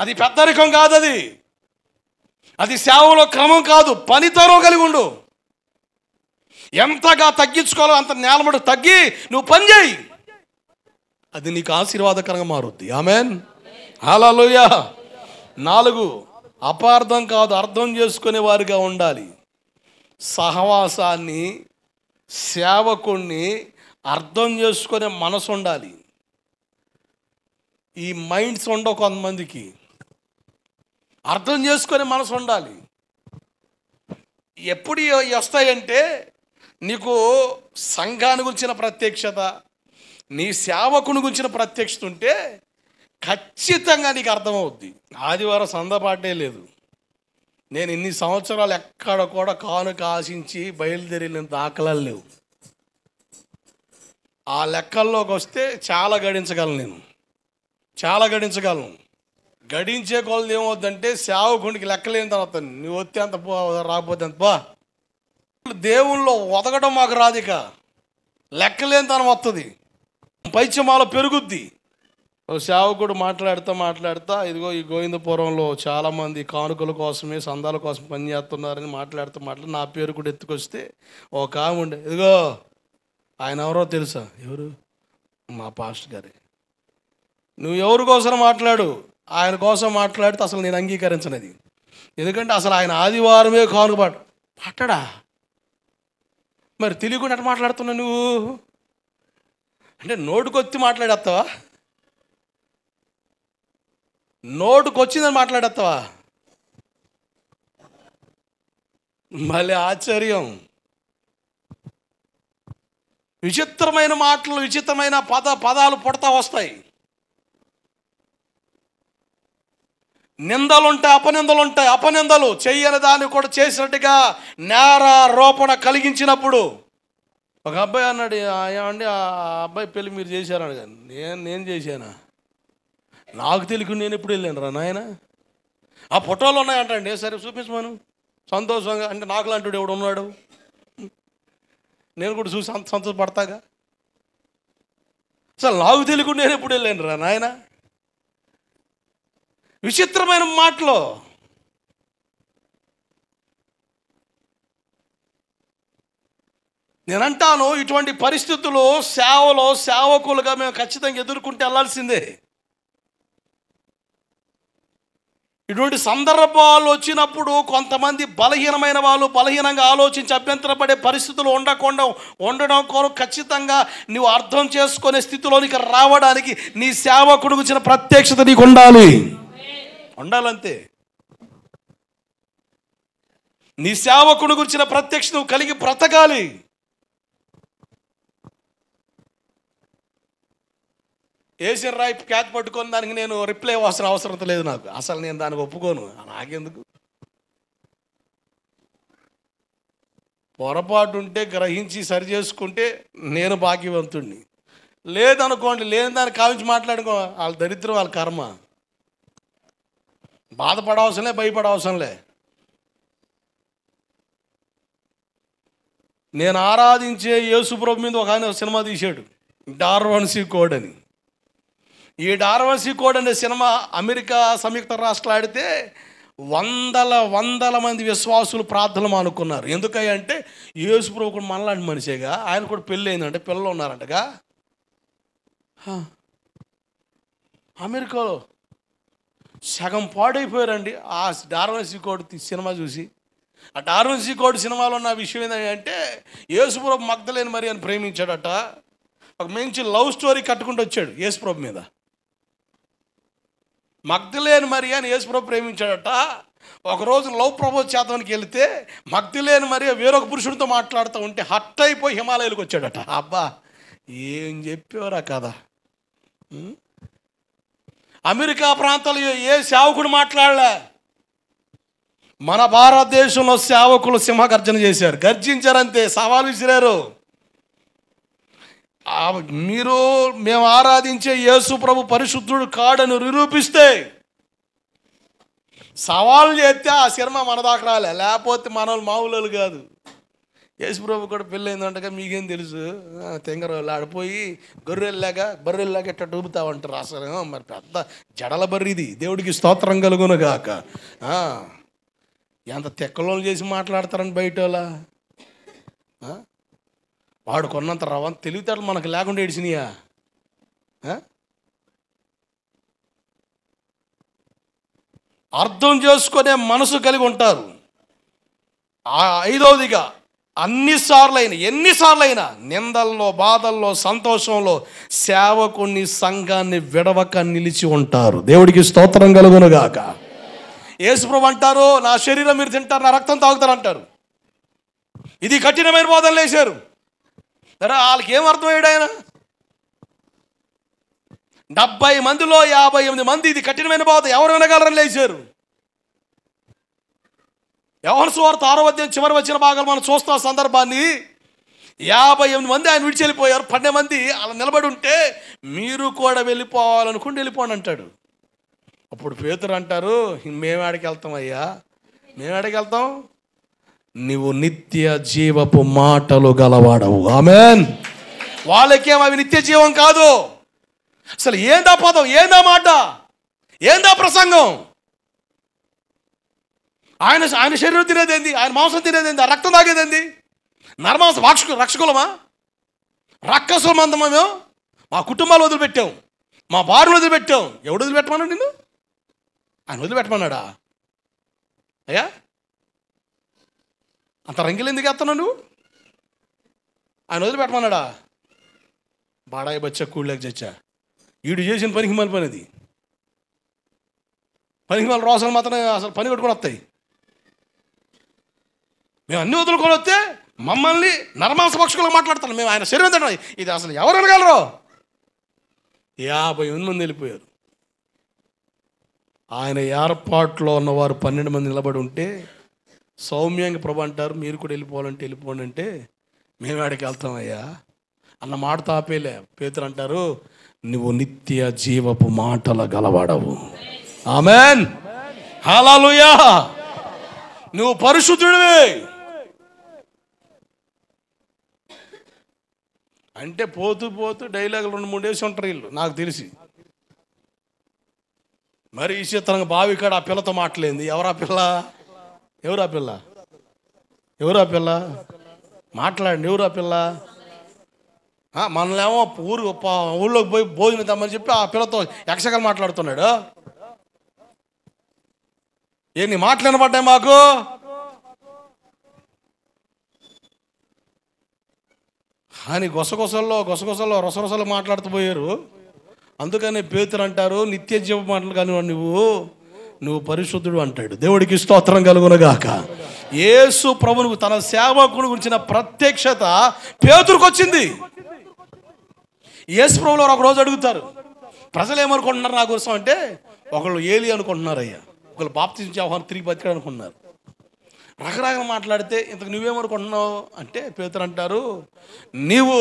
అది పెద్దరికం కాదు, అది సేవలో క్రమం కాదు. పనితనం కలిగి ఉండు. ఎంతగా తగ్గించుకోవాలో అంత నేలమడు తగ్గి నువ్వు పని చేయి. అది నీకు ఆశీర్వాదకరంగా మారుద్ది. ఆమెన్, హల్లెలూయా. 4, అపార్థం కాదు, అర్థం చేసుకునే వారిగా ఉండాలి. సహవాసాన్ని, సేవకుణ్ణి అర్థం చేసుకునే మనసు ఉండాలి. ఈ మైండ్స్ ఉండవు కొంతమందికి. అర్థం చేసుకునే మనసు ఉండాలి. ఎప్పుడు వస్తాయంటే నీకు సంఘాన్ని గురించిన ప్రత్యక్షత, నీ సేవకుని గురించిన ప్రత్యక్షత ఉంటే ఖచ్చితంగా నీకు అర్థమవుద్ది. ఆదివారం సందపాటే లేదు. నేను ఇన్ని సంవత్సరాలు ఎక్కడ కూడా కానుక ఆశించి బయలుదేరిన దాఖలాలు లేవు. ఆ లెక్కల్లోకి వస్తే చాలా గడించగలను. గడించే కొలది ఏమవుద్దంటే సేవకునికి లెక్కలేని తర్వాత నువ్వు వస్తే అంత పో, రాకపోతే అంత పో. దేవుల్లో ఒదగడం మాకు రాదిక. లెక్కలేని తనం వస్తుంది, పైచమాల పెరుగుద్ది. సేవకుడు మాట్లాడుతా ఇదిగో ఈ గోవిందపురంలో చాలామంది కానుకల కోసమే సందాల కోసం పనిచేస్తున్నారని మాట్లాడుతూ నా పేరు కూడా ఎత్తుకొస్తే ఒక ఆమె ఉండే, ఇదిగో ఆయన ఎవరో తెలుసా? ఎవరు? మా పాస్టర్ గారే. నువ్వు ఎవరి కోసం మాట్లాడు, ఆయన కోసం మాట్లాడితే అసలు నేను అంగీకరించనది. ఎందుకంటే అసలు ఆయన ఆదివారమే కానుక పట్టడా. మరి తెలియకుండా ఎట్లా మాట్లాడుతున్నావు నువ్వు? అంటే నోటుకొచ్చి మాట్లాడేస్తావా? నోటుకొచ్చిందని మాట్లాడేస్తావా? మళ్ళీ ఆశ్చర్యం. విచిత్రమైన మాటలు, విచిత్రమైన పదాలు పుడతా వస్తాయి. నిందలుంటాయి, అపనిందలు చెయ్యని దాన్ని కూడా చేసినట్టుగా నేరారోపణ కలిగించినప్పుడు ఒక అబ్బాయి అన్నాడు, ఏమండి ఆ అబ్బాయి పెళ్ళి మీరు చేశారని. కానీ నేను చేశానా? నాకు తెలియదు, నేను ఎప్పుడు వెళ్ళాను రా నాయన. ఆ ఫోటోలు ఉన్నాయంటండి, సరే చూపించమను. సంతోషంగా అంటే నాకు లాంటి ఎవడు ఉన్నాడు, నేను కూడా చూసి సంతోషపడతాగా. అసలు నాకు తెలియదు, నేను ఎప్పుడు వెళ్ళాను రా నాయన. విచిత్రమైన మాటలు. నేనంటాను, ఇటువంటి పరిస్థితులు సేవకులుగా మేము ఖచ్చితంగా ఎదుర్కొంటే వెళ్ళాల్సిందే. ఇటువంటి సందర్భాలు వచ్చినప్పుడు కొంతమంది బలహీనమైన వాళ్ళు బలహీనంగా ఆలోచించి అభ్యంతరపడే పరిస్థితులు ఉండడం కొరకు ఖచ్చితంగా నువ్వు అర్థం చేసుకునే స్థితిలోనికి రావడానికి నీ సేవకుడు గురించిన ప్రత్యక్షత నీకు ఉండాలంతే. నీ సేవకుడు గురించిన ప్రత్యక్షత నువ్వు కలిగి బ్రతకాలి. ఏసిన రాయి క్యాత్ పట్టుకొని దానికి నేను రిప్లై అవసరం లేదు నాకు. అసలు నేను దానికి ఒప్పుకోను. నాకెందుకు? పొరపాటు ఉంటే గ్రహించి సరి చేసుకుంటే నేను భాగ్యవంతుడిని. లేదనుకోండి, లేని దాన్ని కావించి మాట్లాడుకో, వాళ్ళ దరిద్రం, వాళ్ళ కర్మ. బాధపడవసరంలే, భయపడవసరంలే. నేను ఆరాధించే యేసుప్రభు మీద ఒక ఆయన సినిమా తీశాడు, డార్వన్సీ కోడ్ అని. ఈ డార్వన్సీ కోడ్ అనే సినిమా అమెరికా సంయుక్త రాష్ట్రాలు ఆడితే వందల మంది విశ్వాసులు ప్రార్థనలు మానుకున్నారు. ఎందుకంటే యేసుప్రభు కూడా మనలాంటి మనిషేగా, ఆయన కూడా పెళ్ళి అయిందంటే పిల్లలు ఉన్నారంటగా. అమెరికాలో సగం పాడైపోయారండి ఆ డార్వన్సీ కోడ్ సినిమా చూసి. ఆ డార్వన్సీ కోడ్ సినిమాలో ఉన్న విషయం ఏంటంటే యేసుప్రభు మగ్దలేని మరి అని ప్రేమించాడట. ఒక మంచి లవ్ స్టోరీ కట్టుకుంటూ వచ్చాడు యేసుప్రభు మీద. మగ్దలేని మరి అని యేసుప్రభు ప్రేమించాడట. ఒకరోజు లవ్ ప్రపోజ్ చేద్దానికి వెళితే మగ్దలేని మరి వేరొక పురుషుడితో మాట్లాడుతూ ఉంటే హట్ అయిపోయి హిమాలయాలకు వచ్చాడట. అబ్బా, ఏం చెప్పేవారా కదా. అమెరికా ప్రాంతాల్లో ఏ సేవకుడు మాట్లాడలే. మన భారతదేశంలో సేవకులు సింహగర్జన చేశారు, గర్జించారంతే, సవాలు విసిరారు. మేము ఆరాధించే యేసు ప్రభు పరిశుద్ధుడు కాడని నిరూపిస్తే, సవాలు చేస్తే ఆ సినిమా మన దాకా రాలే. లేకపోతే మన మామూలు కాదు. యేసు ప్రభు కూడా పెళ్ళయిందంటగా మీకేం తెలుసు, తెంగరోళ్ళు ఆడిపోయి బర్రెల్లాగా ఎట్ట డూపుతామంటారు. అసలు మరి పెద్ద జడల బర్రిది. దేవుడికి స్తోత్రం కలుగును గాక. ఎంత తెక్కలోలు చేసి మాట్లాడతారని బయట వాడు కొన్నంత తెలివితేటలు మనకు లేకుండా ఏడిసినాయా? అర్థం చేసుకునే మనసు కలిగి ఉంటారు. ఐదవదిగా ఎన్నిసార్లైనా నిందల్లో, బాధల్లో, సంతోషంలో సేవకుని సంఘాన్ని విడవక నిలిచి ఉంటారు. దేవుడికి స్తోత్రం కలుగునుగాక. యేసుప్రభు అంటారు, నా శరీరం మీరు తింటారు, నా రక్తం తాగుతారు అంటారు. ఇది కఠినమైన బోధనలు వేశారు. సరే, వాళ్ళకి ఏం అర్థమయ్యాడు ఆయన? 70 మందిలో 58 మంది ఇది కఠినమైన బాధ ఎవరు వినగలరని లేచారు. యోహాను సువార్త 6వ అధ్యాయం చివరి వచ్చిన భాగాలు మనం చూస్తాం సందర్భాన్ని. 58 మంది ఆయన విడిచి వెళ్ళిపోయారు. 12 మంది అలా నిలబడి ఉంటే మీరు కూడా వెళ్ళిపోవాలనుకుంటే వెళ్ళిపోండి అంటాడు. అప్పుడు పేతురు అంటారు, మేము ఆడికి వెళ్తాం అయ్యా, మేము ఆడికి వెళ్తాం, నీవు నిత్య జీవపు మాటలు గలవాడవు. ఆమేన్. వాళ్ళకేం అవి నిత్య జీవం కాదు. అసలు ఏందా పదం, ఏందా మాట, ఏందా ప్రసంగం? ఆయన శరీరం తినేదేంది, ఆయన మాంసం తినేదేంది, ఆ రక్తం తాగేదేంది? నరమాంస రక్షకులమా, రక్కసుల మందమా? మేము మా కుటుంబాలు వదిలిపెట్టాం, మా భార్యను వదిలిపెట్టాం. ఎవడు వదిలిపెట్టమన్నాడు నిన్ను? ఆయన వదిలిపెట్టమన్నాడా? అయ్యా అంత రంగిలు ఎందుకు వేస్తున్నావు నువ్వు? ఆయన వదిలిపెట్టమన్నాడా? బాడాయి బచ్చా కూళ్ళకి చచ్చా, వీడు చేసిన పనికి మళ్ళీ పని, అది పనికి మళ్ళీ రోజులు మాత్రమే అసలు పని కొట్టుకొని వస్తాయి. మేము అన్ని వదులుకొని వస్తే మమ్మల్ని నరమాంస పక్షులకు మాట్లాడతాను. మేము ఆయన శరీరం తిన్నాం, ఇది అసలు ఎవరు అనగలరు? 58 మంది వెళ్ళిపోయారు. ఆయన ఏర్పాట్లో ఉన్నవారు 12 మంది నిలబడి ఉంటే సౌమ్యంగా ప్రభు అంటారు, మీరు కూడా వెళ్ళిపోవాలంటే వెళ్ళిపోండి అంటే, మేము ఆడికి వెళ్తామయ్యా అన్న మాట తాపేలే. పేతురు అంటారు, నువ్వు నిత్య జీవపు మాటల గలవాడవు. ఆమేన్. హల్లెలూయా. నువ్వు పరిశుద్ధుడివి అంటే పోతూ పోతూ డైలాగులు 2-3 వేసి ఉంటారు వీళ్ళు, నాకు తెలిసి. మరి ఈ చిత్రంగా బావి కాడ ఆ పిల్లతో మాట్లాడింది. ఎవరా పిల్ల? ఎవరా పిల్ల? ఎవరా పిల్ల? మాట్లాడండి, ఎవరా పిల్ల? మనలేమో ఊళ్ళోకి పోయి భోజనం తెమ్మని చెప్పి ఆ పిల్లతో యక్షగాలు మాట్లాడుతున్నాడు. నీ మాటలు వినపడ్డాయి మాకు. అని గొసగొసల్లో రొసరొసలు మాట్లాడుతూ పోయారు. అందుకని పేతురు అంటారు, నిత్య జీవ మాటలు కానీ నువ్వు పరిశుద్ధుడు అంటాడు. దేవుడికి స్తోత్రం కలుగునుగాక. యేసు ప్రభువుకు తన సేవకుని గురించిన ప్రత్యక్షత పేతురుకు వచ్చింది. యేసు ప్రభువులో ఒక రోజు అడుగుతారు, ప్రజలు ఏమనుకుంటున్నారు నా కోసం అంటే, ఒకళ్ళు ఏలి అనుకుంటున్నారు అయ్యా, ఒకళ్ళు బాప్తిస్మం యోహాను తిరిగి బతికాడు అనుకుంటున్నారు. రకరకాల మాట్లాడితే ఇంతకు నువ్వేమనుకుంటున్నావు అంటే పేతురు అంటారు, నీవు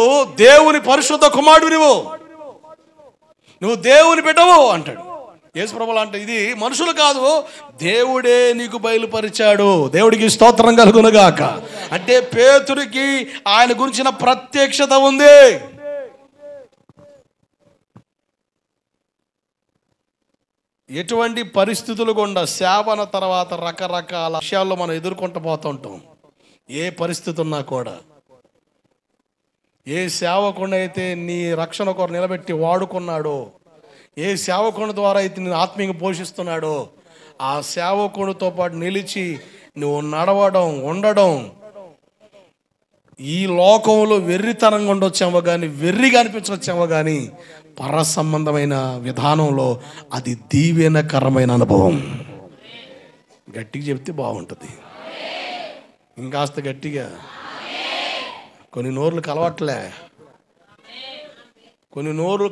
దేవుని పరిశుద్ధ కుమారుడు, నువ్వు దేవుని బిడ్డవు అంటాడు. యేసు ప్రభువు అంటే ఇది మనుషులు కాదు, దేవుడే నీకు బయలుపరిచాడు. దేవుడికి స్తోత్రం కలుగునుగాక. అంటే పేతురికి ఆయన గురించిన ప్రత్యక్షత ఉంది. ఎటువంటి పరిస్థితులు గుండా సేవన తర్వాత రకరకాల విషయాల్లో మనం ఎదుర్కొంటూ పోతూ ఉంటాం. ఏ పరిస్థితి ఉన్నా కూడా, ఏ సేవకుని అయితే నీ రక్షణ కొరకు నిలబెట్టి వాడుకున్నాడో, ఏ సేవకుని ద్వారా అయితే నేను ఆత్మీయంగా పోషిస్తున్నాడో, ఆ సేవకునితో పాటు నిలిచి నువ్వు నడవడం, ఉండడం, ఈ లోకంలో వెర్రితనంగా ఉండొచ్చేమో కానీ, వెర్రిగా అనిపించవచ్చేమో కానీ, పర సంబంధమైన విధానంలో అది దీవెనకరమైన అనుభవం. గట్టిగా చెప్తే బాగుంటుంది, ఇంకాస్త గట్టిగా. కొన్ని నోర్లు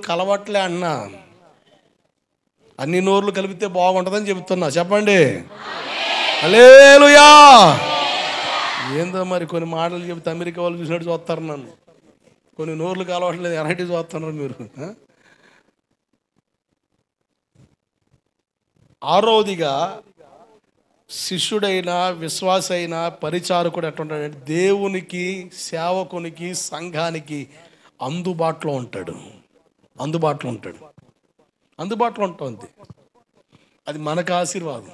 కలవట్లే అన్నా, అన్ని నోర్లు కలిపితే బాగుంటుందని చెబుతున్నా. చెప్పండి హల్లెలూయా. ఏందో మరి కొన్ని మాటలు చెబితే అమెరికా వాళ్ళు చూసినట్టు చూస్తారు నన్ను. కొన్ని నోర్లు కలవట్లేదు, ఎలాంటి చూస్తున్నారు మీరు? ఆరోదిగా శిష్యుడైన, విశ్వాసైన, పరిచారకుడు ఎట్లుంటాడంటే దేవునికి, సేవకునికి, సంఘానికి అందుబాటులో ఉంటుంది. అది మనకు ఆశీర్వాదం.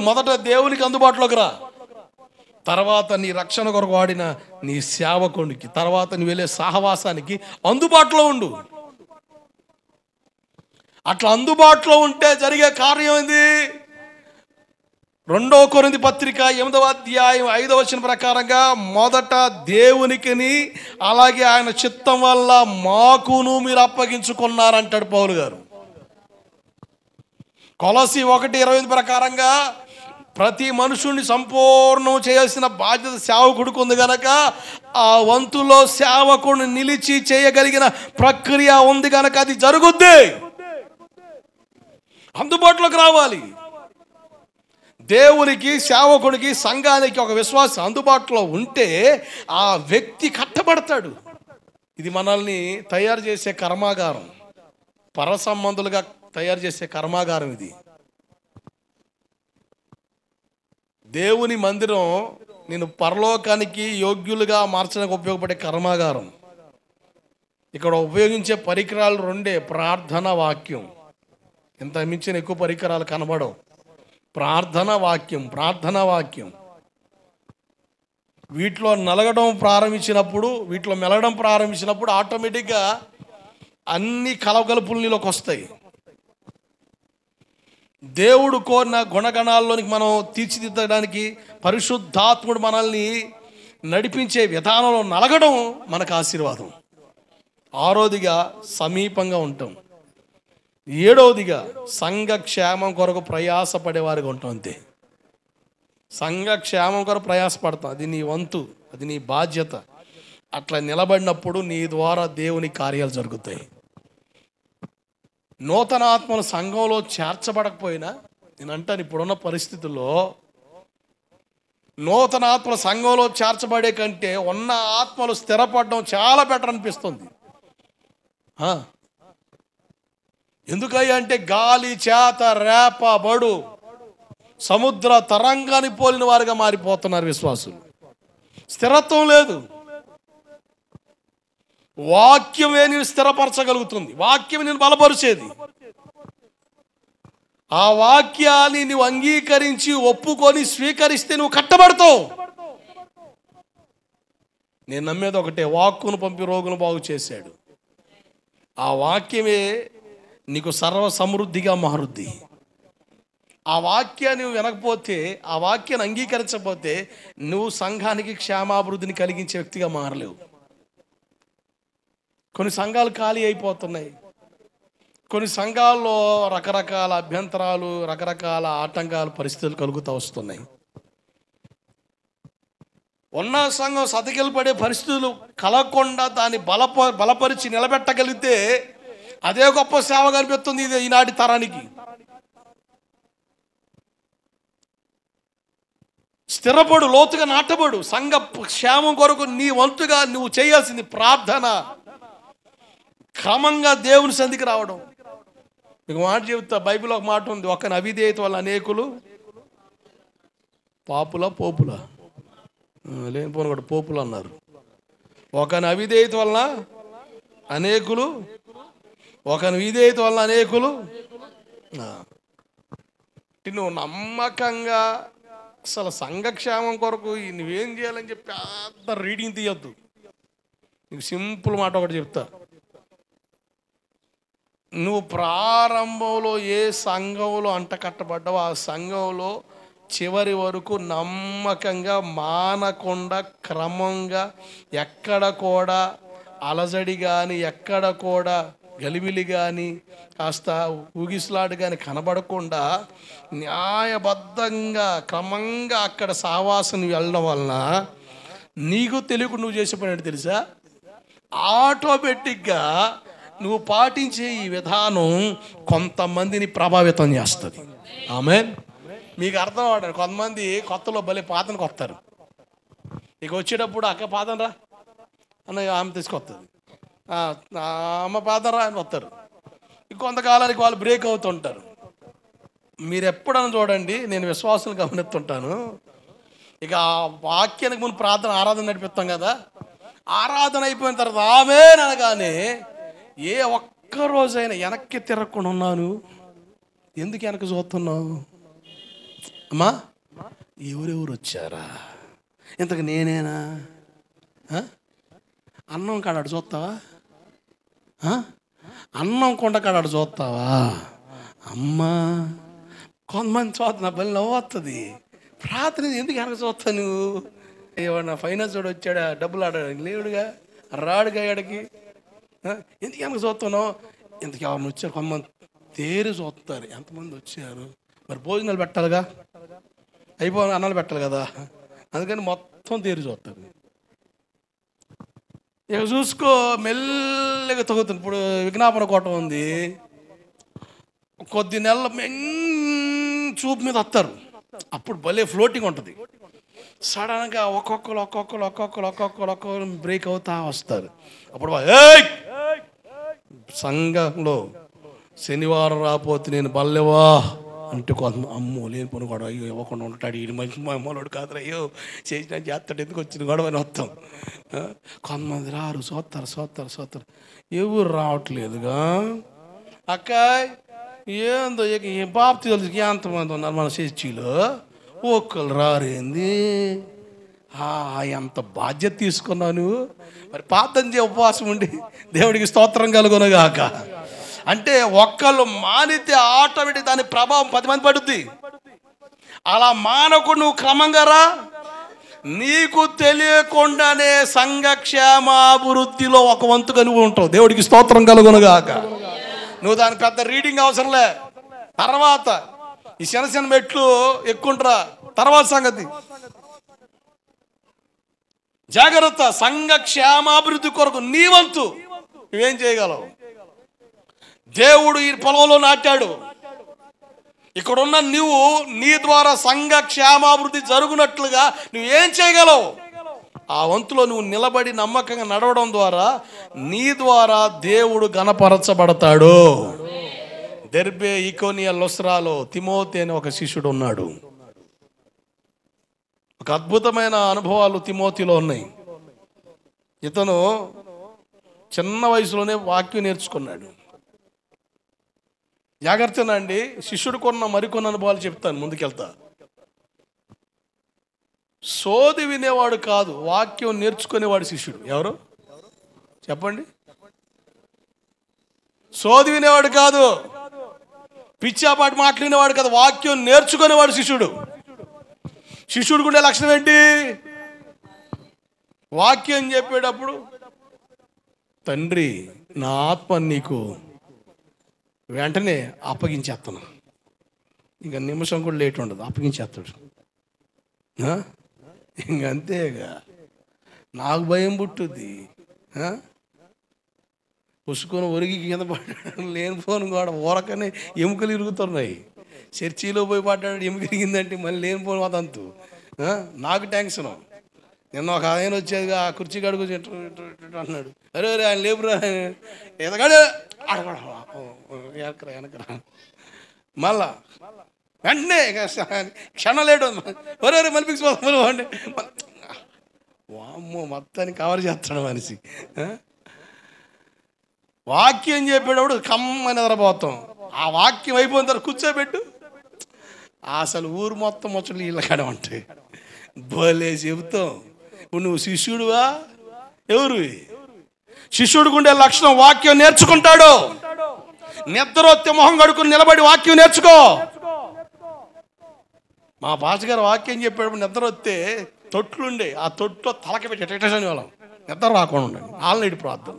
మొదట దేవునికి అందుబాటులోకి రా, తర్వాత నీ రక్షణ కొరకు వాడిన నీ సేవకునికి, తర్వాత నీ వెళ్ళే సహవాసానికి అందుబాటులో ఉండు. అట్లా అందుబాటులో ఉంటే జరిగే కార్యం ఏంది? 2 కొరింథీ పత్రిక 8వ అధ్యాయం 5వ వచనం ప్రకారంగా, మొదట దేవునికిని అలాగే ఆయన చిత్తం వల్ల మాకును మీరు అప్పగించుకున్నారంటాడు పౌలు గారు. కొలస్సీ 1:28 ప్రకారంగా ప్రతి మనుషుల్ని సంపూర్ణం చేయాల్సిన బాధ్యత సేవకుడికి ఉంది కనుక ఆ వంతులో సేవకుడు నిలిచి చేయగలిగిన ప్రక్రియ ఉంది కనుక అది జరుగుద్ది. అందుబాటులోకి రావాలి. దేవునికి, సేవకుడికి, సంఘానికి ఒక విశ్వాసం అందుబాటులో ఉంటే ఆ వ్యక్తి కట్టబడతాడు. ఇది మనల్ని తయారు చేసే కర్మాగారం, పరసంబంధులుగా తయారు చేసే కర్మాగారం. ఇది దేవుని మందిరం నేను పరలోకానికి యోగ్యులుగా మార్చడానికి ఉపయోగపడే కర్మాగారం. ఇక్కడ ఉపయోగించే పరికరాలు రెండే: ప్రార్థన, వాక్యం. ఇంత మించిన ఎక్కువ పరికరాలు కనబడవు. ప్రార్థన, వాక్యం, ప్రార్థన, వాక్యం. వీటిలో నలగడం ప్రారంభించినప్పుడు, వీటిలో మెలగడం ప్రారంభించినప్పుడు ఆటోమేటిక్గా అన్ని కలగలుపులు నీలోకి వస్తాయి. దేవుడు కోరిన గుణగణాల్లోనికి మనం తీర్చిదిద్దడానికి పరిశుద్ధాత్ముడు మనల్ని నడిపించే విధానంలో నలగడం మనకు ఆశీర్వాదం. ఆరోదిగా సమీపంగా ఉంటాం. ఏడవదిగా సంఘ క్షేమం కొరకు ప్రయాసపడేవారిగా ఉంటాం. అంతే, సంఘ క్షేమం కొరకు ప్రయాసపడతాం. అది నీ వంతు, అది నీ బాధ్యత. అట్లా నిలబడినప్పుడు నీ ద్వారా దేవుని కార్యాలు జరుగుతాయి. నూతన ఆత్మలు సంఘంలో చేర్చబడకపోయినా, నేను అంటాను ఇప్పుడున్న పరిస్థితుల్లో నూతన ఆత్మల సంఘంలో చేర్చబడే కంటే ఉన్న ఆత్మలు స్థిరపడడం చాలా బెటర్ అనిపిస్తుంది. ఎందుకయ్యా అంటే గాలి చేత రేపబడు సముద్ర తరంగాన్ని పోలిన వారిగా మారిపోతున్నారు విశ్వాసులు. స్థిరత్వం లేదు. వాక్యమే నేను స్థిరపరచగలుగుతుంది. వాక్యం నేను బలపరిచేది. ఆ వాక్యాన్ని నువ్వు అంగీకరించి ఒప్పుకొని స్వీకరిస్తే నువ్వు కట్టబడతావు. నేను నమ్మేది ఒకటే: వాక్కును పంపి రోగును బాగు చేశాడు. ఆ వాక్యమే నీకు సర్వ సమృద్ధిగా మారుద్ది. ఆ వాక్యాన్ని నువ్వు వినకపోతే, ఆ వాక్యాన్ని అంగీకరించకపోతే నువ్వు సంఘానికి క్షేమాభివృద్ధిని కలిగించే వ్యక్తిగా మారలేవు. కొన్ని సంఘాలు ఖాళీ అయిపోతున్నాయి. కొన్ని సంఘాల్లో రకరకాల అభ్యంతరాలు, రకరకాల ఆటంకాలు, పరిస్థితులు కలుగుతూ వస్తున్నాయి. ఉన్న సంఘం సతకిలపడే పరిస్థితులు కలగకుండా దాన్ని బలపరిచి నిలబెట్టగలిగితే అదే గొప్ప సేవ కనిపిస్తుంది ఇది ఈనాటి తరానికి. స్థిరపడు, లోతుగా నాటబడు. సంఘ క్షేమం కొరకు నీ వంతుగా నువ్వు చేయాల్సింది ప్రార్థన, క్రమంగా దేవుని సంధికి రావడం. మీకు మాట చెబుతా, బైబిల్ ఒక మాట ఉంది: ఒక అవిధేయత వల్ల అనేకులు పోపుల లేనిపోను కూడా పోపులు అన్నారు. ఒక అవిధేయత వలన అనేకులు, ఒక విధేయత వలన అనేకులు. నువ్వు నమ్మకంగా అసలు సంఘక్షేమం కొరకు నువ్వేం చేయాలని చెప్పి పెద్ద రీడింగ్ తీయొద్దు. నీకు సింపుల్ మాట ఒకటి చెప్తా. నువ్వు ప్రారంభంలో ఏ సంఘంలో అంటకట్టబడ్డావో ఆ సంఘంలో చివరి వరకు నమ్మకంగా, మానకుండా, క్రమంగా, ఎక్కడ కూడా అలజడి కానీ, ఎక్కడ కూడా గలిబిలి కానీ, కాస్త ఊగిసలాడు కానీ కనబడకుండా న్యాయబద్ధంగా క్రమంగా అక్కడ సావాసం వెళ్ళడం వలన నీకు తెలియకుండా నువ్వు చేసే పని ఏంటి తెలుసా? ఆటోమేటిక్గా నువ్వు పాటించే ఈ విధానం కొంతమందిని ప్రభావితం చేస్తుంది. ఆమేన్. మీకు అర్థం అవ్వడం, కొంతమంది కొత్తలో భలే పాతనకు వస్తారు. ఇక వచ్చేటప్పుడు అక్క పాతన రా అన్న ఆమె తీసుకొస్తుంది, అమ్మ పాతన రా అని వస్తారు. కొంతకాలానికి వాళ్ళు బ్రేక్ అవుతుంటారు. మీరు ఎప్పుడన్నా చూడండి, నేను విశ్వాసం గమనిస్తుంటాను. ఇక వాక్యానికి ముందు ఆరాధన నడిపిస్తాం కదా, ఆరాధన అయిపోయిన తర్వాత ఆమేన్ అనగానే ఏ ఒక్కరోజైనా వెనక్కి తిరగకుండా ఉన్నాను. ఎందుకు వెనక్కి చూస్తున్నావు? అమ్మా ఎవరెవరు వచ్చారా? ఇంతకు నేనేనా? అన్నం కాడాడు చూస్తావా? అన్నం కొండ కాడాడు చూస్తావా? అమ్మా కొంతమంది చూస్తున్నా బలి నవ్వు వస్తుంది. ప్రార్థన ఎందుకు వెనక చూస్తా నువ్వు? ఏమన్నా ఫైనాన్స్ వాడు వచ్చాడా డబ్బులు ఆడడానికి? లేడుగా, రాడుగా ఆడికి. ఎందుకు వెనక చూస్తున్నావు? ఇంతకు ఎవరిని వచ్చారు? కొంతమంది తేరు చూస్తారు. ఎంతమంది వచ్చారు? మరి భోజనాలు పెట్టాలిగా, అయిపోయి అన్నాలు పెట్టాలి కదా, అందుకని మొత్తం తేరు చూస్తారు. ఇక చూసుకో మెల్లగా తగ్గుతుంది. ఇప్పుడు విజ్ఞాపన కోటం ఉంది, కొద్ది నెలల చూపు మీద వస్తారు, అప్పుడు భలే ఫ్లోటింగ్ ఉంటుంది. సడన్గా ఒక్కొక్కరు బ్రేక్ అవుతా వస్తారు. అప్పుడు సంఘంలో శనివారం రాకపోతే నేను బల్లెవా అంటే కొంత అమ్మో లేని పని గొడవ, అయ్యో ఇవ్వకుండా ఉంటాడు, ఈ మంచి అమ్మలోడు కాదు, అయ్యో చేసిన చేస్తాడు, ఎందుకు వచ్చింది గొడవ అని వస్తాం. కొంతమంది రారు, సోత్తారు ఎవరు రావట్లేదుగా. అక్క ఏందో బాప్తి తెలుసు ఎంతమంది ఉన్నారు మన చర్చిలో, ఒక్కరు రారేంది, ఎంత బాధ్యత తీసుకున్నావు నువ్వు. మరి ప్రార్థన చేయ, ఉపవాసం ఉండి దేవుడికి స్తోత్రం కలుగునుగాక. అంటే ఒక్కళ్ళు మానితే ఆటోమేటిక్ దాని ప్రభావం 10 మంది పడుద్ది. అలా మానకుండా నువ్వు క్రమంగా రా, నీకు తెలియకుండానే సంఘక్షేమాభివృద్ధిలో ఒక వంతుగా నువ్వు ఉంటావు. దేవుడికి స్తోత్రం కలుగునుగాక. నువ్వు దాని పెద్ద రీడింగ్ అవసరంలే. తర్వాత ఈ చిన్న మెట్లు ఎక్కుంటారా, తర్వాత సంగతి జాగ్రత్త. సంఘ క్షేమాభివృద్ధి కొరకు నీ వంతు నువ్వేం చేయగలవు? దేవుడు ఈ పొలంలో నాటాడు, ఇక్కడున్న నువ్వు నీ ద్వారా సంఘ క్షేమాభివృద్ధి జరుగునట్లుగా నువ్వేం చేయగలవు? ఆ వంతులో నువ్వు నిలబడి నమ్మకంగా నడవడం ద్వారా నీ ద్వారా దేవుడు ఘనపరచబడతాడు. దెర్బే, ఇకోనియా, లొస్రాలో తిమోతి అని ఒక శిష్యుడు ఉన్నాడు. ఒక అద్భుతమైన అనుభవాలు తిమోతిలో ఉన్నాయి. ఇతను చిన్న వయసులోనే వాక్యం నేర్చుకున్నాడు. జాగ్రత్తనండి, శిష్యుడు కొన్న మరికొన్ని అనుభవాలు చెప్తాను, ముందుకెళ్తా. సోది వినేవాడు కాదు, వాక్యం నేర్చుకునేవాడు శిష్యుడు. ఎవరు చెప్పండి? సోది వినేవాడు కాదు, పిచ్చాపాటి మాట్లాడినవాడు కాదు, వాక్యం నేర్చుకునేవాడు శిష్యుడు. శిష్యుడికి ఉండే లక్షణం ఏంటి? వాక్యం చెప్పేటప్పుడు, తండ్రి నా ఆత్మ నీకు వెంటనే అప్పగించేస్తాను, ఇంకా నిమిషం కూడా లేట్ ఉండదు, అప్పగించేస్తాడు. ఇంకంతేగా, నాకు భయం పుట్టుద్ది. పుసుకొని ఒరిగి కింద పడ్డాడు, లేనిపోను కూడా ఊరకనే ఎముకలు ఇరుగుతున్నాయి. చర్చిలో పోయి పడ్డాడు, ఎముక ఇరిగిందంటే మళ్ళీ లేనిపోను అదంతు. నాకు టెన్షను. నిన్న ఒక ఆయన వచ్చేదిగా, ఆ కుర్చీ కడుగు అన్నాడు, అరే ఆయన లేపురా, ఎదగాడు వెనకరా, మళ్ళా వెంటనే క్షణం లేడు, ఒరే మలిపిపోతాడు, వామ్మో మొత్తాన్ని కవర్ చేస్తాడు మనిషి. వాక్యం చెప్పేటప్పుడు కమ్మని నిద్రపోతాం, ఆ వాక్యం అయిపోయిన తర్వాత కూర్చోబెట్టు, అసలు ఊరు మొత్తం ముచ్చట్లు ఇళ్ళ కాడ ఉంటాయి. భలే చెబుతాం. ఇప్పుడు నువ్వు శిష్యుడువా? ఎవరు శిష్యుడికి ఉండే లక్షణం? వాక్యం నేర్చుకుంటాడు. నిద్రొత్తే మొహం కడుకుని నిలబడి వాక్యం నేర్చుకో. మా పాస్టర్ వాక్యం చెప్పేటప్పుడు నిద్రొత్తే తొట్లుండే, ఆ తొట్లో తలక పెట్టి టెక్టేషన్ వాళ్ళం, నిద్ర రాకుండా ఉండండి, ఆల్రెడీ ప్రార్థన.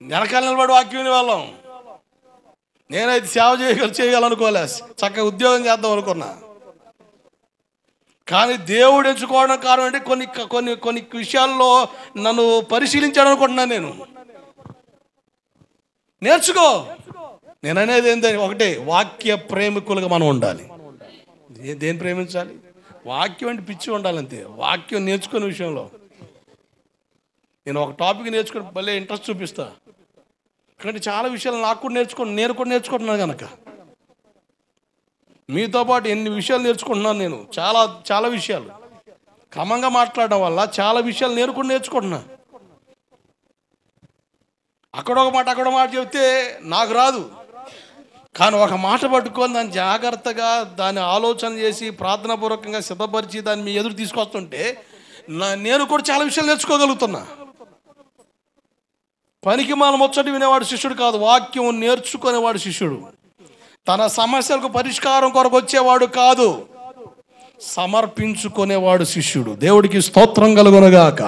వెనకాల నిలబడి వాక్యం వినేవాళ్ళం. నేనైతే సేవ చేయగలనుకోలే, చక్కగా ఉద్యోగం చేద్దాం అనుకున్నా. కానీ దేవుడు ఎంచుకోవడం కారణం అంటే కొన్ని విషయాల్లో నన్ను పరిశీలించాడు అనుకుంటున్నాను. నేను నేర్చుకో. నేను అనేది ఏంటంటే ఒకటే, వాక్య ప్రేమికులుగా మనం ఉండాలి. దేని ప్రేమించాలి? వాక్యం అంటే పిచ్చి ఉండాలి అంతే. వాక్యం నేర్చుకునే విషయంలో నేను ఒక టాపిక్ నేర్చుకుని భలే ఇంట్రెస్ట్ చూపిస్తా. ఎందుకంటే చాలా విషయాలు నాకు కూడా నేను కూడా నేర్చుకుంటున్నాను కనుక. మీతో పాటు ఎన్ని విషయాలు నేర్చుకుంటున్నాను నేను, చాలా విషయాలు. క్రమంగా మాట్లాడడం వల్ల చాలా విషయాలు నేను కూడా నేర్చుకుంటున్నా. అక్కడొక మాట అక్కడ మాట చెప్తే నాకు రాదు, కానీ ఒక మాట పట్టుకొని దాన్ని జాగ్రత్తగా దాన్ని ఆలోచన చేసి ప్రార్థనాపూర్వకంగా సిద్ధపరిచి దాన్ని మీ ఎదురు తీసుకొస్తుంటే నేను కూడా చాలా విషయాలు నేర్చుకోగలుగుతున్నా. పనికి మనం ముచ్చటి వినేవాడు శిష్యుడు కాదు, వాక్యం నేర్చుకునేవాడు శిష్యుడు. తన సమస్యలకు పరిష్కారం కొరకు వచ్చేవాడు కాదు, సమర్పించుకునేవాడు శిష్యుడు. దేవుడికి స్తోత్రం కలుగునుగాక.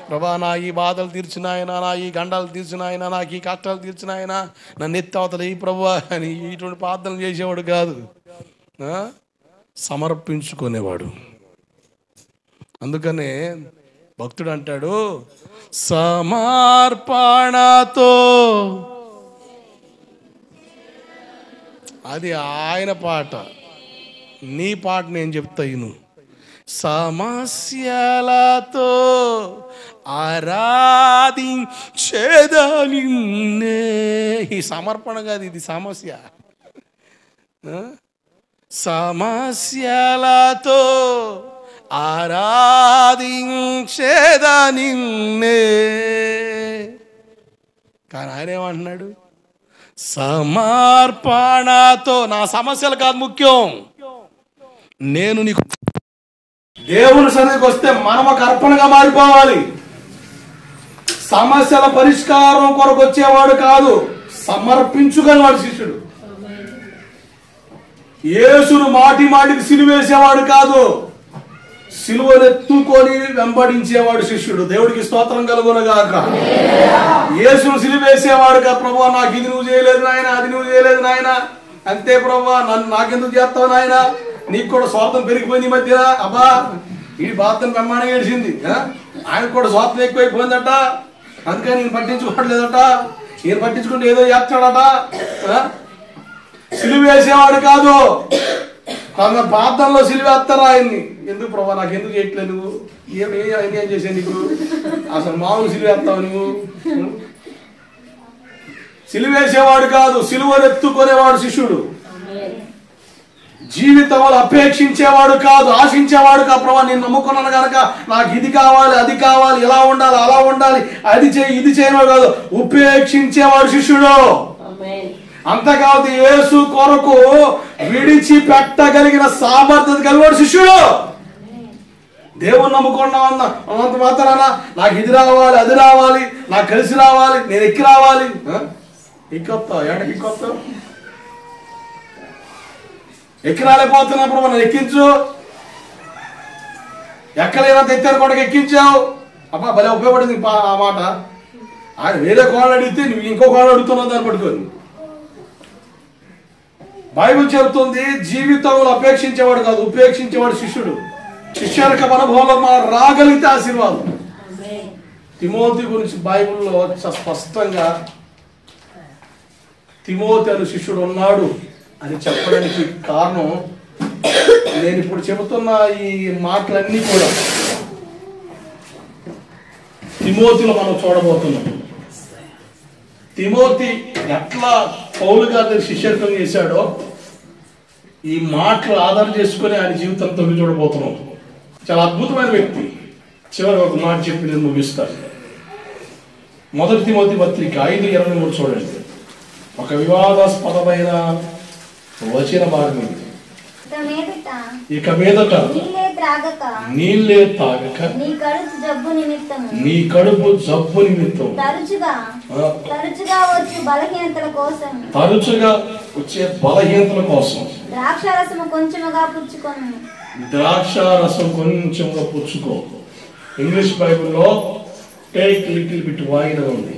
ప్రభా, నా ఈ బాధలు తీర్చిన ఆయన, నా ఈ గండాలు తీర్చిన ఆయన, నాకు ఈ కష్టాలు తీర్చిన ఆయన, నన్ను ఎత్తవతలు ఈ ప్రభు అని ఇటువంటి ప్రార్థనలు చేసేవాడు కాదు, సమర్పించుకునేవాడు. అందుకనే భక్తుడు అంటాడు, సమర్పణతో, అది ఆయన పాట, నీ పాట నేను చెప్తా ఇను. సమస్యలతో ఆరాధించేదా నిన్నే. ఈ సమర్పణ కాదు, ఇది సమస్య. సమస్యలతో ఆరాధించేదా నిన్నే. కానీ ఆయన ఏమంటున్నాడు, సమర్పణతో. నా సమస్యలు కాదు ముఖ్యం, నేను నీకు. దేవుని సన్నిధికి వస్తే మనం ఒక అర్పణగా మారిపోవాలి. సమస్యల పరిష్కారం కొరకు వచ్చేవాడు కాదు, సమర్పించుకొని వాడు శిష్యుడు. యేసును మాటి మాటికి సిలువేసేవాడు కాదు, సిలువనెత్తుకొని వెంబడించేవాడు శిష్యుడు. దేవుడికి స్తోత్రం కలుగునగాక. యేసును సిలువేసేవాడు కాదు, ప్రభువా నాకు ఇది నువ్వు చేయలేదు నాయన, అది నువ్వు చేయలేదు నాయన, అంతే ప్రభువా, నన్ను నాకెందుకు చేస్తావు నాయన, నీకు కూడా స్వార్థం పెరిగిపోయింది ఈ మధ్య. అబ్బా ఈ బాధను బ్రహ్మాండంగా ఏడిచింది, ఆయనకు కూడా స్వార్థం ఎక్కువైపోయిందట, అందుకని నేను పట్టించుకోవట్లేదట, ఈయన పట్టించుకుంటే ఏదో చేస్తాడట. సిలువేసేవాడు కాదు, ప్రార్థనలో సిలువేస్తారా ఆయన్ని. ఎందుకు ప్రభా నాకు ఎందుకు చేయట్లేదు, నువ్వు ఏం చేసావు, నీకు అసలు మామూలు సిలువేస్తావు నువ్వు. సిలువేసేవాడు కాదు, సిలువనెత్తుకునేవాడు శిష్యుడు. జీవితంలో అపేక్షించేవాడు కాదు, ఆశించేవాడు కాదు. ప్రభా నేను నమ్ముకున్నాను కనుక నాకు ఇది కావాలి, అది కావాలి, ఇలా ఉండాలి, అలా ఉండాలి, అది చేయి, ఇది చేయవాడు కాదు, ఉపేక్షించేవాడు శిష్యుడు. అంతేకాదు యేసు కొరకు విడిచిపెట్టగలిగిన సామర్థ్యత కలిగిన శిష్యుడు. దేవుని నమ్ముకున్నా అంత మాత్రాన నాకు ఇది రావాలి, అది రావాలి, నాకు కలిసి రావాలి, నేను ఎక్కి రావాలి. ఎక్కొస్తావు, ఏడకి ఎక్కొస్తావు, ఎక్కి రాలేకపోతున్నప్పుడు మనం ఎక్కించు. ఎక్కలేనా తెచ్చారు కూడా ఎక్కించావు. అబ్బా భలే ఉపయోగపడింది ఆ మాట. ఆయన వేరే కోళ్ళు అడిగితే నువ్వు ఇంకో కోళ్ళు అడుగుతున్నావు దాన్ని పట్టుకొని. బైబిల్ చెబుతుంది జీవితంలో అపేక్షించేవాడు కాదు, ఉపేక్షించేవాడు శిష్యుడు. శిష్యులకు అనుభవంలో మనం రాగలిగితే ఆశీర్వాదం. తిమోతి గురించి బైబిల్లో స్పష్టంగా తిమోతి అనే శిష్యుడు ఉన్నాడు అని చెప్పడానికి కారణం, నేను ఇప్పుడు చెబుతున్న ఈ మాటలన్నీ కూడా తిమోతిలో మనం చూడబోతున్నాం. తిమోతి ఎట్లా పౌలు గారి శిష్యత్వం చేశాడో ఈ మాటలు ఆధారం చేసుకుని ఆయన జీవితంతో చూడబోతున్నాం. చాలా అద్భుతమైన వ్యక్తి. చివరి ఒక మాట చెప్పి నేను ముగిస్తాను. 1 తిమోతి పత్రిక 5:23 చూడండి. ఒక వివాదాస్పదమైన వచన భాగం ఇది. ఇక మీదట నీళ్ళే తాగక నీ కడుపు జబ్బు నిమిత్తం తరచుగా వచ్చే బలహీనతల కోసం ద్రాక్షారసం కొంచెంగా పుచ్చుకో. ఇంగ్లీష్ బైబిల్లో టేక్ లిటిల్ బిట్ వైన్ అని ఉంది.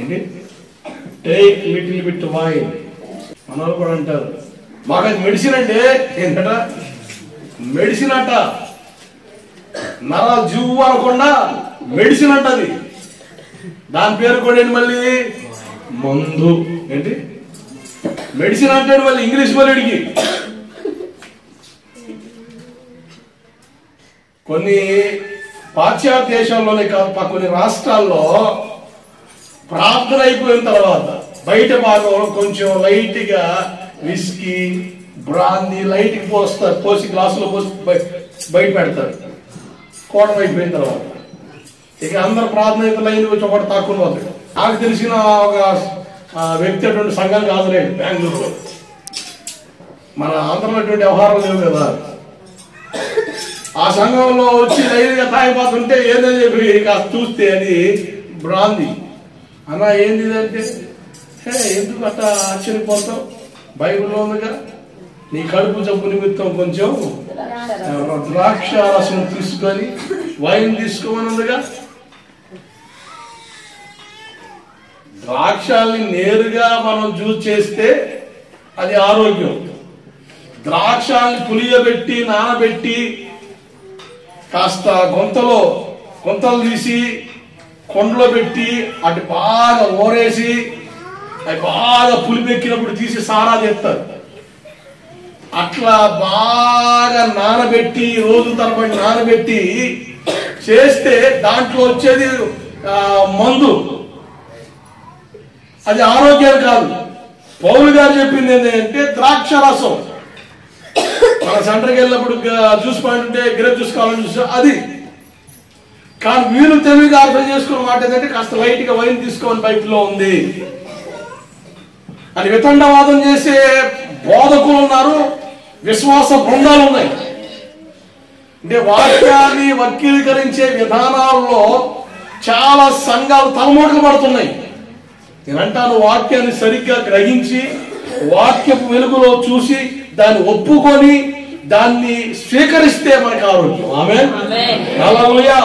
ఏంటి టేక్ లిటిల్ బిట్ వైన్? మనోళ్ళు కూడా అంటారు మాకు అది మెడిసిన్ అంటే ఏంటట, మెడిసిన్ అంట, నరాలు జువ్వు అనకుండా మెడిసిన్ అంటది. దాని పేరు కూడా ఏంటి మళ్ళీ మందు. ఏంటి మెడిసిన్ అంటే మళ్ళీ ఇంగ్లీష్ మళ్ళీడికి. కొన్ని పాశ్చాత్య దేశాల్లోనే కాదు, కొన్ని రాష్ట్రాల్లో ప్రార్థన అయిపోయిన తర్వాత బయట భాగంలో కొంచెం లైట్గా విస్కీ బ్రాందీ లైట్కి పోస్తారు, పోసి గ్లాసులో పోసి బయట పెడతారు. కోటం అయిపోయిన తర్వాత ఇక అందరు ప్రార్థన లైన్ వచ్చి ఒకటి తాక్కుని పోతాడు. నాకు తెలిసిన ఒక వ్యక్తి అటువంటి సంఘానికి హాజరయ్యాడు బెంగళూరులో. మన ఆంధ్రలో అటువంటి వ్యవహారం లేవు కదా. ఆ సంఘంలో వచ్చి లైన్గా తాగిపోతుంటే ఏదని చెప్పి కాస్త చూస్తే అది బ్రాందీ. అన్న ఏంది అంటే, ఎందుకు అట్లా ఆశ్చర్యపోతావు, బైబిల్లో ఉందిగా నీ కడుపు జబ్బు నిమిత్తం కొంచెం ద్రాక్ష రసం తీసుకొని వైన్ తీసుకోమని ఉందిగా. ద్రాక్షల్ని నేరుగా మనం జ్యూస్ చేస్తే అది ఆరోగ్యం. ద్రాక్షల్ని పులియబెట్టి నానబెట్టి కాస్త గుంతలు తీసి కొండలో పెట్టి అటు బాగా ఓరేసి అవి బాగా పులిపెక్కినప్పుడు తీసి సారా తెస్తారు. అట్లా బాగా నానబెట్టి రోజు తరబడి నానబెట్టి చేస్తే దాంట్లో వచ్చేది మందు. అది ఆరోగ్యాలు కాదు. పౌలు గారు చెప్పింది ఏంటంటే ద్రాక్ష రసం. మన సెంటర్కి వెళ్ళినప్పుడు జ్యూస్ పాయింట్ ఉంటే గ్రేప్ జ్యూస్ కావాలని చూసా అది. కానీ వీళ్ళు తెలివిగా అర్థం చేసుకున్న మాట ఏంటంటే కాస్త లైట్ గా వైన్ తీసుకోని బైబిల్లో ఉంది అని. వితండవాదం చేసే బోధకులు ఉన్నారు, విశ్వాస బృందాలు ఉన్నాయి. అంటే వాక్యాన్ని వక్రీకరించే విధానాల్లో చాలా సంఘాలు తలమూటలు పడుతున్నాయి. నేనంటాను, వాక్యాన్ని సరిగ్గా గ్రహించి వాక్యపు వెలుగులో చూసి దాన్ని ఒప్పుకొని దాన్ని స్వీకరిస్తే మనకు ఆరోగ్యం. ఆమేన్. హల్లెలూయా.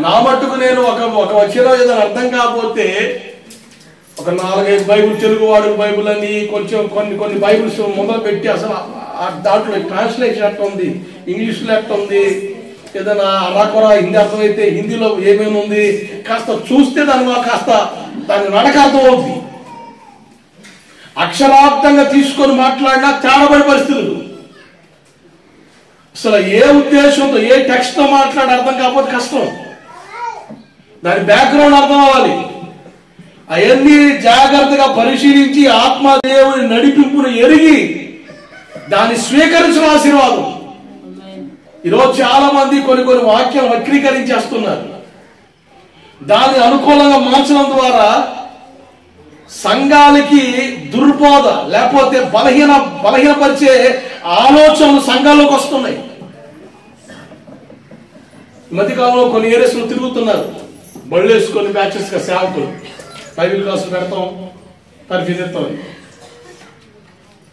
నా మట్టుకు నేను ఒక వచ్చిన ఏదైనా అర్థం కాకపోతే ఒక 4-5 బైబుల్, తెలుగు వాడు బైబుల్ అని కొంచెం కొన్ని బైబుల్స్ మొదలు పెట్టి అసలు దాంట్లో ట్రాన్స్లేషన్ ఎట్లా ఉంది, ఇంగ్లీష్లో ఎట్లా ఉంది, ఏదైనా అరాకొరా హిందీ అర్థమైతే హిందీలో ఏమేమి ఉంది కాస్త చూస్తే దాని నడక అర్థం అవుతుంది. అక్షరార్థంగా తీసుకొని మాట్లాడినా తేడబడి పరిస్థితులు. అసలు ఏ ఉద్దేశంతో ఏ టెక్స్ట్ తో మాట్లాడి అర్థం కాకపోతే కష్టం. దాని బ్యాక్గ్రౌండ్ అర్థం అవ్వాలి. అవన్నీ జాగ్రత్తగా పరిశీలించి ఆత్మదేవుని నడిపింపును ఎరిగి దాన్ని స్వీకరించిన ఆశీర్వాదం. ఈరోజు చాలా మంది కొన్ని వాక్యాలు వక్రీకరించేస్తున్నారు. దాన్ని అనుకూలంగా మార్చడం ద్వారా సంఘాలకి దుర్బోధ లేకపోతే బలహీనపరిచే ఆలోచనలు సంఘాల్లోకి వస్తున్నాయి. ఈ మధ్యకాలంలో కొన్ని ఏరియాస్లో తిరుగుతున్నారు, బళ్ళు వేసుకొని బ్యాచెస్ గా సేవకులు బైబిల్ క్లాసులు పెడతాం, తరఫీదు ఇస్తాం.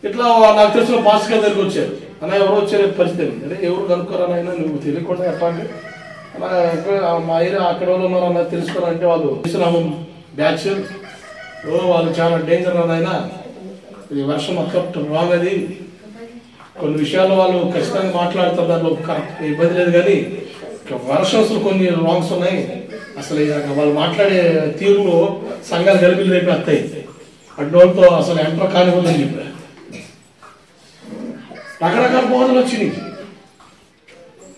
ఇట్లా నాకు తెలిసిన పాస్ గారి దగ్గరికి వచ్చారు. అన్న ఎవరు వచ్చారు పరిస్థితి, అదే ఎవరు కనుక్కోరానైనా నువ్వు తెలియకుండా చెప్పండి మా ఏరియా అక్కడ వాళ్ళు ఉన్నారు అన్న తెలుసుకోవాలంటే వాళ్ళు విశ్రామం బ్యాచ్ వాళ్ళు చాలా డేంజర్ అన్నదైనా ఈ వర్షం అక్కడ రాంగ్. అది కొన్ని విషయాల్లో వాళ్ళు ఖచ్చితంగా మాట్లాడతారు, దాంట్లో ఇబ్బంది లేదు. కానీ వర్షన్స్ కొన్ని రాంగ్స్ ఉన్నాయి. అసలు వాళ్ళు మాట్లాడే తీరులో సంఘాలు గలిపిలు రేపి వస్తాయి. అడ్డోళ్ళతో అసలు ఎంటర్ కానివ్వదని చెప్పారు. రకరకాల బోధలు వచ్చినాయి.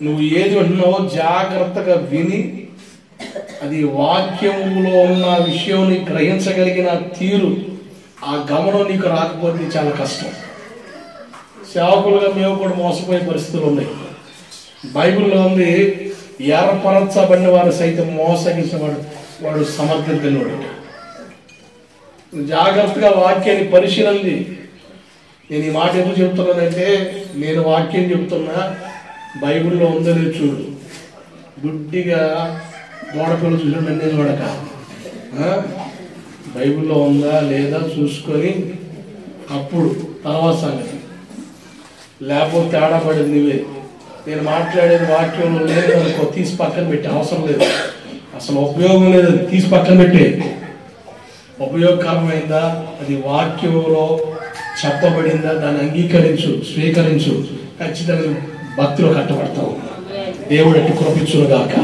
నువ్వు ఏది వింటున్నావో జాగ్రత్తగా విని అది వాక్యములో ఉన్న విషయం గ్రహించగలిగిన తీరు, ఆ గమనం నీకు రాకపోతే చాలా కష్టం. సేవకులుగా మేము కూడా మోసపోయే పరిస్థితులు ఉన్నాయి. బైబిల్లో ఉంది, ఏర్పరచబడిన వారు సైతం మోసగించిన వాడు సమర్థత కలిగినవాడు. జాగ్రత్తగా వాక్యాన్ని పరిశీలన. నేను ఈ మాట ఎందుకు చెప్తున్నానంటే, నేను వాక్యం చెప్తున్నా, బైబిల్లో ఉందో లేదు చూడు. గుడ్డిగా గోడపిల్ల చూసిన నన్నే చూడక, బైబిల్లో ఉందా లేదా చూసుకొని అప్పుడు తర్వాత సంగతి. లేకపోతే తేడా పడేది నువ్వే. నేను మాట్లాడేది వాక్యంలో లేదు అనుకో, తీసి పక్కన పెట్టే అవసరం లేదు. అసలు ఉపయోగం లేదు, అది తీసి పక్కన పెట్టే. ఉపయోగకరమైందా, అది వాక్యంలో చెప్పబడిందా, దాన్ని అంగీకరించు, స్వీకరించు. ఖచ్చితంగా భక్తిలో కట్టబడతావు. దేవుడు అట్టి కృపించును గాక.